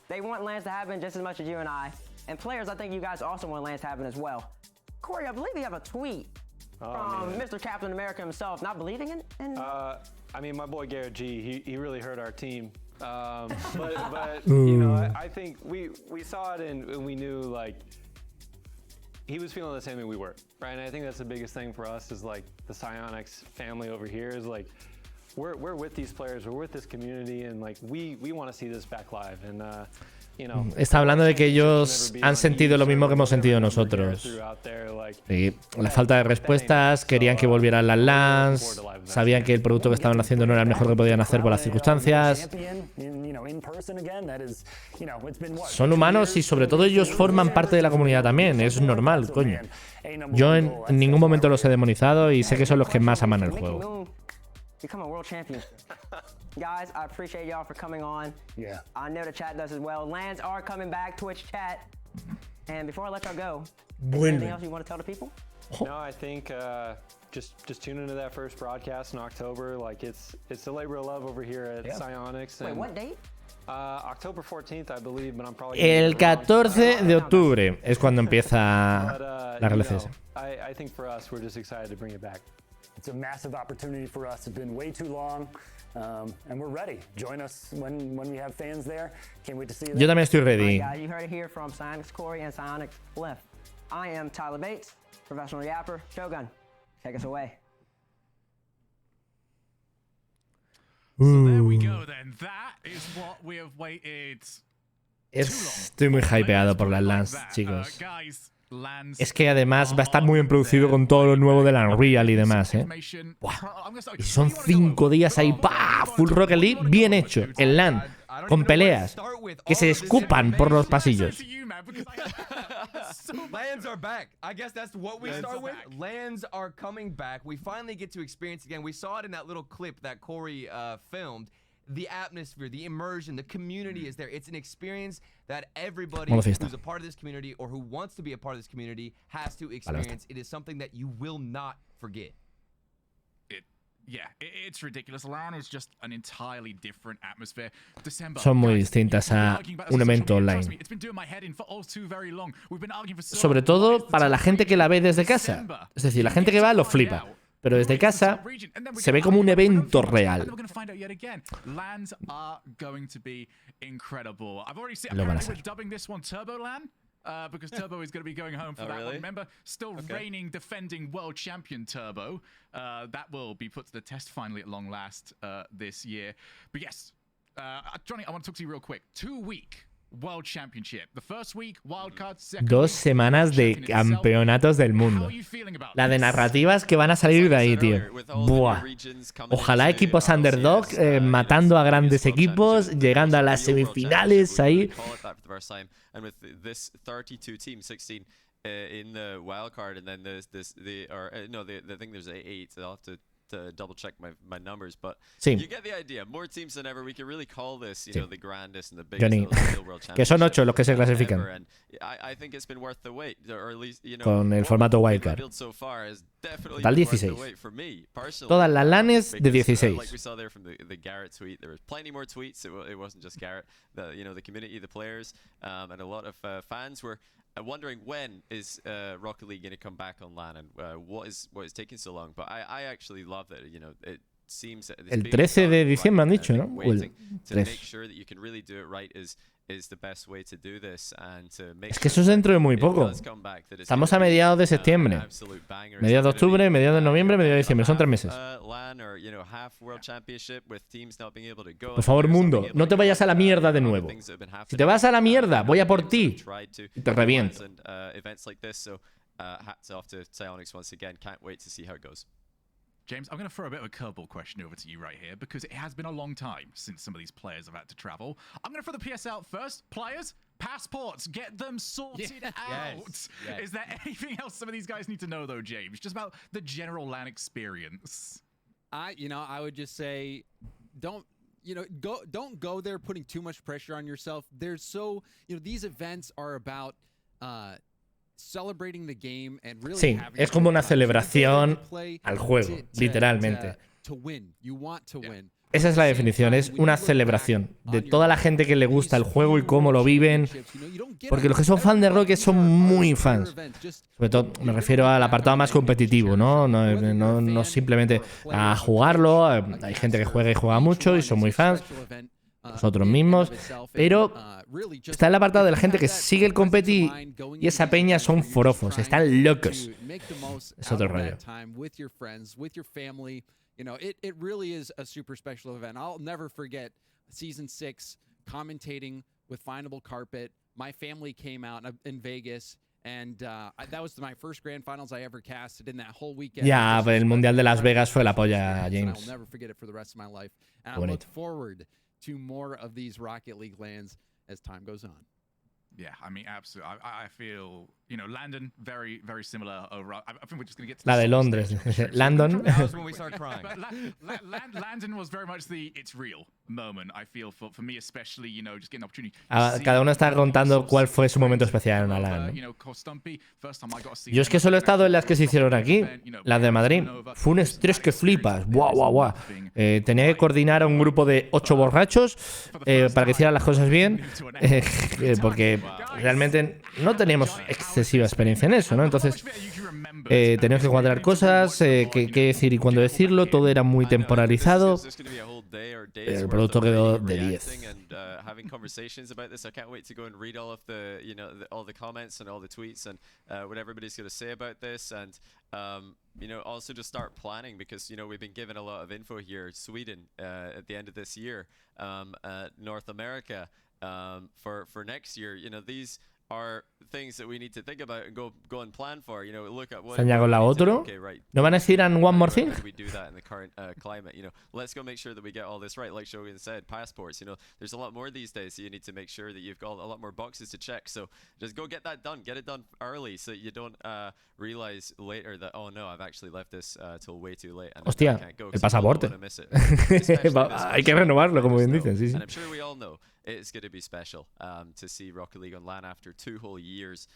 They want lands to happen just as much as you and I. And players, I think you guys also want lands to happen as well. Corey, I believe you have a tweet from Mr. Captain America himself not believing in. I mean, my boy Garrett G, he really hurt our team. But I think we saw it and we knew like he was feeling the same way we were, right? And I think that's the biggest thing for us is like the Psionics family over here is like we're with these players, we're with this community, and like we want to see this back live. And está hablando de que ellos han sentido lo mismo que hemos sentido nosotros. Y la falta de respuestas, querían que volvieran las LANs, sabían que el producto que estaban haciendo no era el mejor que podían hacer por las circunstancias. Son humanos y sobre todo ellos forman parte de la comunidad también. Es normal, coño. Yo en ningún momento los he demonizado y sé que son los que más aman el juego. Become a world champion. Guys, I appreciate y'all for coming on. Yeah. I know the chat does as well. Lands are coming back, Twitch chat. And before I let y'all go, anything else you want to tell the people? No, I think just tune into that first broadcast in October. Like it's the labor of love over here at Psyonix. Wait, what date? October 14th, I believe, but I'm probably El 14 de octubre es cuando empieza la RLCS. I think for us, we're just excited to bring it back. It's a massive opportunity for us. It's been way too long, and we're ready. Join us when we have fans there. Can't wait to see you. Yo también estoy ready. Right, guys, you heard it here from Psyonix Corey and Psyonix Left. I am Tyler Bates, professional yapper. Shogun, take us away. So there we go then. That is what we have waited. Estoy muy hypeado por las LANs, chicos. Es que además va a estar muy bien producido con todo lo nuevo de la Unreal y demás, ¿eh? Buah. Y son 5 días ahí, ¡pah! Full Rocket League, bien hecho. El LAN, con peleas, que se escupan por los pasillos. Lands are back. I guess that's what we start with. Lands are coming back. We finally get to experience again. We saw it in that little clip that Corey filmed. The atmosphere, the immersion, the community is there. It's an experience that everybody who's a part of this community or who wants to be a part of this community has to experience. It is something that you will not forget. It's ridiculous. LAN is just an entirely different atmosphere. Son muy distintas a un evento online. Sobre todo para la gente que la ve desde casa. Es decir, la gente que va lo flipa. Pero desde casa se ve como un evento real. Lo van a ser. Because Turbo is going to be going home for that one. Remember, still reigning, defending world champion Turbo. That will be put to the test finally at long last this year. But yes, Johnny, I want to talk to you real quick. 2-week World Championship. The first week, wildcard, second 2 semanas de campeonatos del mundo. La de narrativas que van a salir de ahí, tío. Buah. Ojalá equipos underdog matando a grandes equipos, llegando a las semifinales ahí. And with this 32 team, 16 in the wild card, and then the thing there's 8. I'll have to double check my numbers, but you get the idea. More teams than ever. We can really call this, you know, the grandest and the biggest world championship. Que son 8 los que se clasifican. I think it's been worth the wait, or at least, you know, con el formato wildcard. Total 16. Todas las LANes de 16. Like we saw there from the Garrett tweet, there was plenty more tweets. It wasn't just Garrett. The community, the players, and a lot of fans were wondering when is Rocket League going to come back on LAN, and what is taking so long. But I actually love that. You know, it seems that el 13 de diciembre han dicho, ¿no? O el 3. Es que eso es dentro de muy poco. Estamos a mediados de septiembre. Mediados de octubre, mediados de noviembre, mediados de diciembre. Son 3 meses. Por favor, mundo, no te vayas a la mierda de nuevo. Si te vas a la mierda, voy a por ti. Y te reviento. James, I'm going to throw a bit of a curveball question over to you right here, because it has been a long time since some of these players have had to travel. I'm going to throw the PS out first. Players, passports, get them sorted out. Yes. Is there anything else some of these guys need to know, though, James? Just about the general LAN experience. I would just say, don't go there putting too much pressure on yourself. These events are about celebrating the game and really sí, es como una celebración al juego, literalmente. Esa es la definición, es una celebración de toda la gente que le gusta el juego y cómo lo viven. Porque los que son fans de Rocket son muy fans. Sobre todo me refiero al apartado más competitivo, ¿no? No simplemente a jugarlo. Hay gente que juega y juega mucho y son muy fans. Nosotros mismos. Pero está el apartado de la gente que sigue el competi y esa peña son forofos, están locos. Es otro rollo. You know, it really is a super special event. I'll never forget Season 6 commentating with Findable Carpet. My family came out in Vegas, and that was my first Grand Finals I ever casted in that whole weekend. Ya, el Mundial de Las Vegas fue la polla, James. I'll never forget it for the rest of my life. And I look forward to more of these Rocket League lands as time goes on. Yeah, I mean, absolutely. I feel, you know, London, very, very similar over. I think we're just going to get to La de Londres. London. That was when we started crying. London was very much the it's real moment, I feel, for me especially, you know, just getting an opportunity. Cada uno está contando cuál fue su momento especial en una LAN, ¿no? Yo es que solo he estado en las que se hicieron aquí, las de Madrid. Fue un estrés que flipas. Buah, buah, buah. Tenía que coordinar a un grupo de 8 borrachos para que hicieran las cosas bien, porque realmente no teníamos excesiva experiencia en eso, ¿no? Entonces teníamos que cuadrar cosas, qué decir y cuándo decirlo. Todo era muy temporalizado. El producto quedó de 10. Having conversations about this, I can't wait to go and read all of the, you know, all the comments and all the tweets and what everybody's going to say about this, and you know, also just start planning, because you know we've been given a lot of info here. Sweden at the end of this year, North America for next year. You know, these are things that we need to think about and go and plan for. You know, look at what. ¿Se añade la otro? Okay, right. ¿No van a decir an one more thing? We do that in the current climate. You know, let's go make sure that we get all this right. Like Shogun said, passports. You know, there's a lot more these days, so you need to make sure that you've got a lot more boxes to check. So just go get that done. Get it done early, so you don't realize later that, oh no, I've actually left this till way too late. And Hostia, el pasaporte. Hay que renovarlo, como bien dicen. Sí, sí. And I'm sure we all know it's going to be special to see Rocket League on LAN after 2 whole years.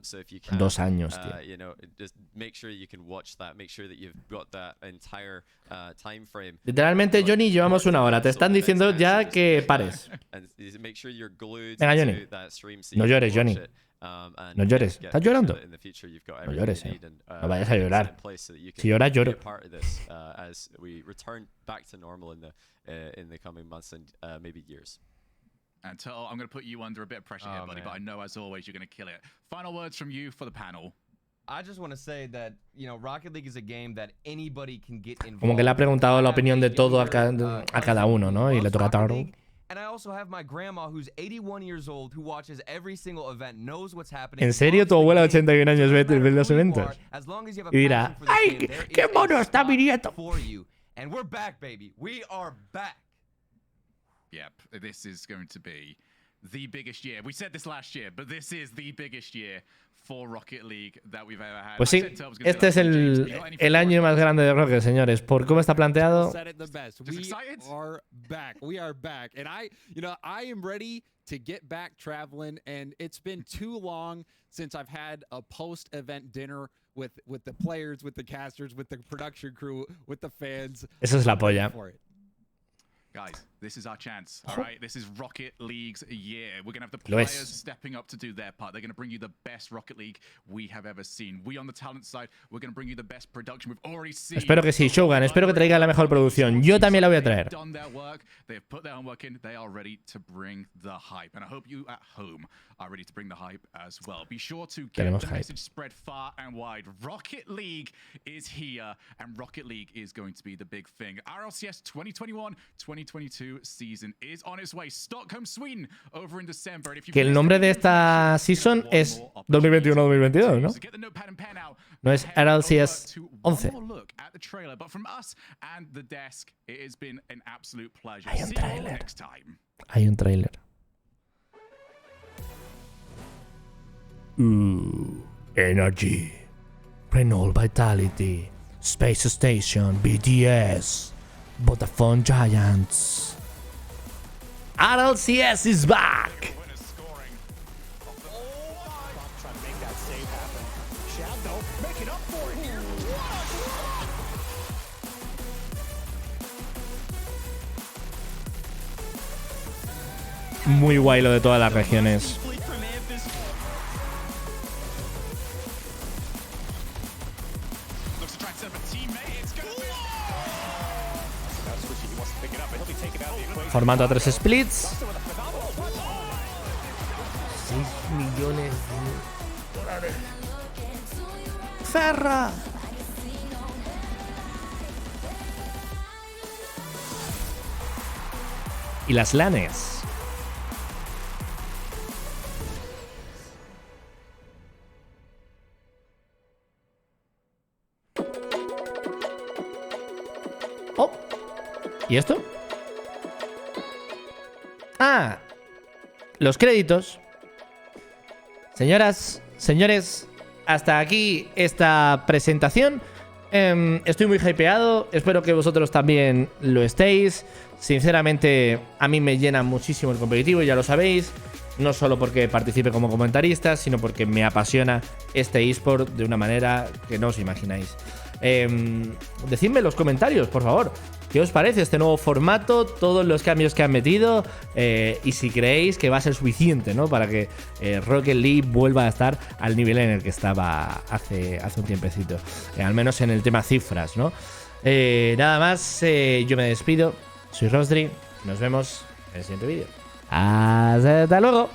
So if you can, 2 años, tío. you know, just make sure you can watch that. Make sure that you've got that entire time frame. Literalmente, Johnny, llevamos 1 hora. Te están diciendo ya que pares. Venga, Johnny. No llores, Johnny. No llores. ¿Estás llorando? No llores, No vayas a llorar. Si lloras, lloro. As we return back to normal in the coming months and maybe years. And Turtle, I'm going to put you under a bit of pressure here, buddy, but I know as always you're going to kill it. Final words from you for the panel. I just want to say that, you know, Rocket League is a game that anybody can get involved. Como que le ha preguntado la opinión de todo a cada uno, ¿no? Y le toca a Turtle. And I also have my grandma who's 81 years old who watches every single event, knows what's happening. ¿En serio tu abuela de 81 años ve los eventos? Y dirá, ¡ay, qué mono está mi nieto! And we're back, baby. We are back. Yep, this is going to be the biggest year. We said this last year, but this is the biggest year for Rocket League that we've ever had. Pues sí, este es el año más grande de Rocket, señores. Por cómo está planteado. We are back. And I am ready to get back traveling, and it's been too long since I've had a post-event dinner with the players, with the casters, with the production crew, with the fans. Eso es la polla. Guys, this is our chance, all right? This is Rocket League's year. We're going to have the players stepping up to do their part. They're going to bring you the best Rocket League we have ever seen. We on the talent side, we're going to bring you the best production we've already seen. Espero que sí, Shogun. Espero que traiga la mejor producción. Yo también la voy a traer. They've done their work. They've put their homework in. They are ready to bring the hype. And I hope you at home are ready to bring the hype as well. Be sure to get the message spread far and wide. Rocket League is here, and Rocket League is going to be the big thing. RLCS 2021-2022 season is on its way. Stockholm, Sweden, over in December. Que el nombre de esta season es 2021-2022, ¿no? No es RLCS 11. But from us and the desk, it has been an absolute pleasure. Hay un tráiler. Hay un tráiler. Energy, Renault Vitality, Space Station, BTS, Vodafone Giants. RLCS is back! Muy guay lo de todas las regiones. Formato a 3 splits. 6 millones de dólares. ¡Ferra! Y las lanes. Oh. ¿Y esto? a los créditos. Señoras, señores, hasta aquí esta presentación. Estoy muy hypeado, espero que vosotros también lo estéis. Sinceramente, a mí me llena muchísimo el competitivo, ya lo sabéis. No solo porque participe como comentarista, sino porque me apasiona este eSport de una manera que no os imagináis. Decidme en los comentarios, por favor, ¿qué os parece este nuevo formato? Todos los cambios que han metido, y si creéis que va a ser suficiente, ¿no?, para que Rocket League vuelva a estar al nivel en el que estaba hace un tiempecito, al menos en el tema cifras, ¿no? Nada más, yo me despido. Soy Rosdri, nos vemos en el siguiente vídeo. ¡Hasta luego!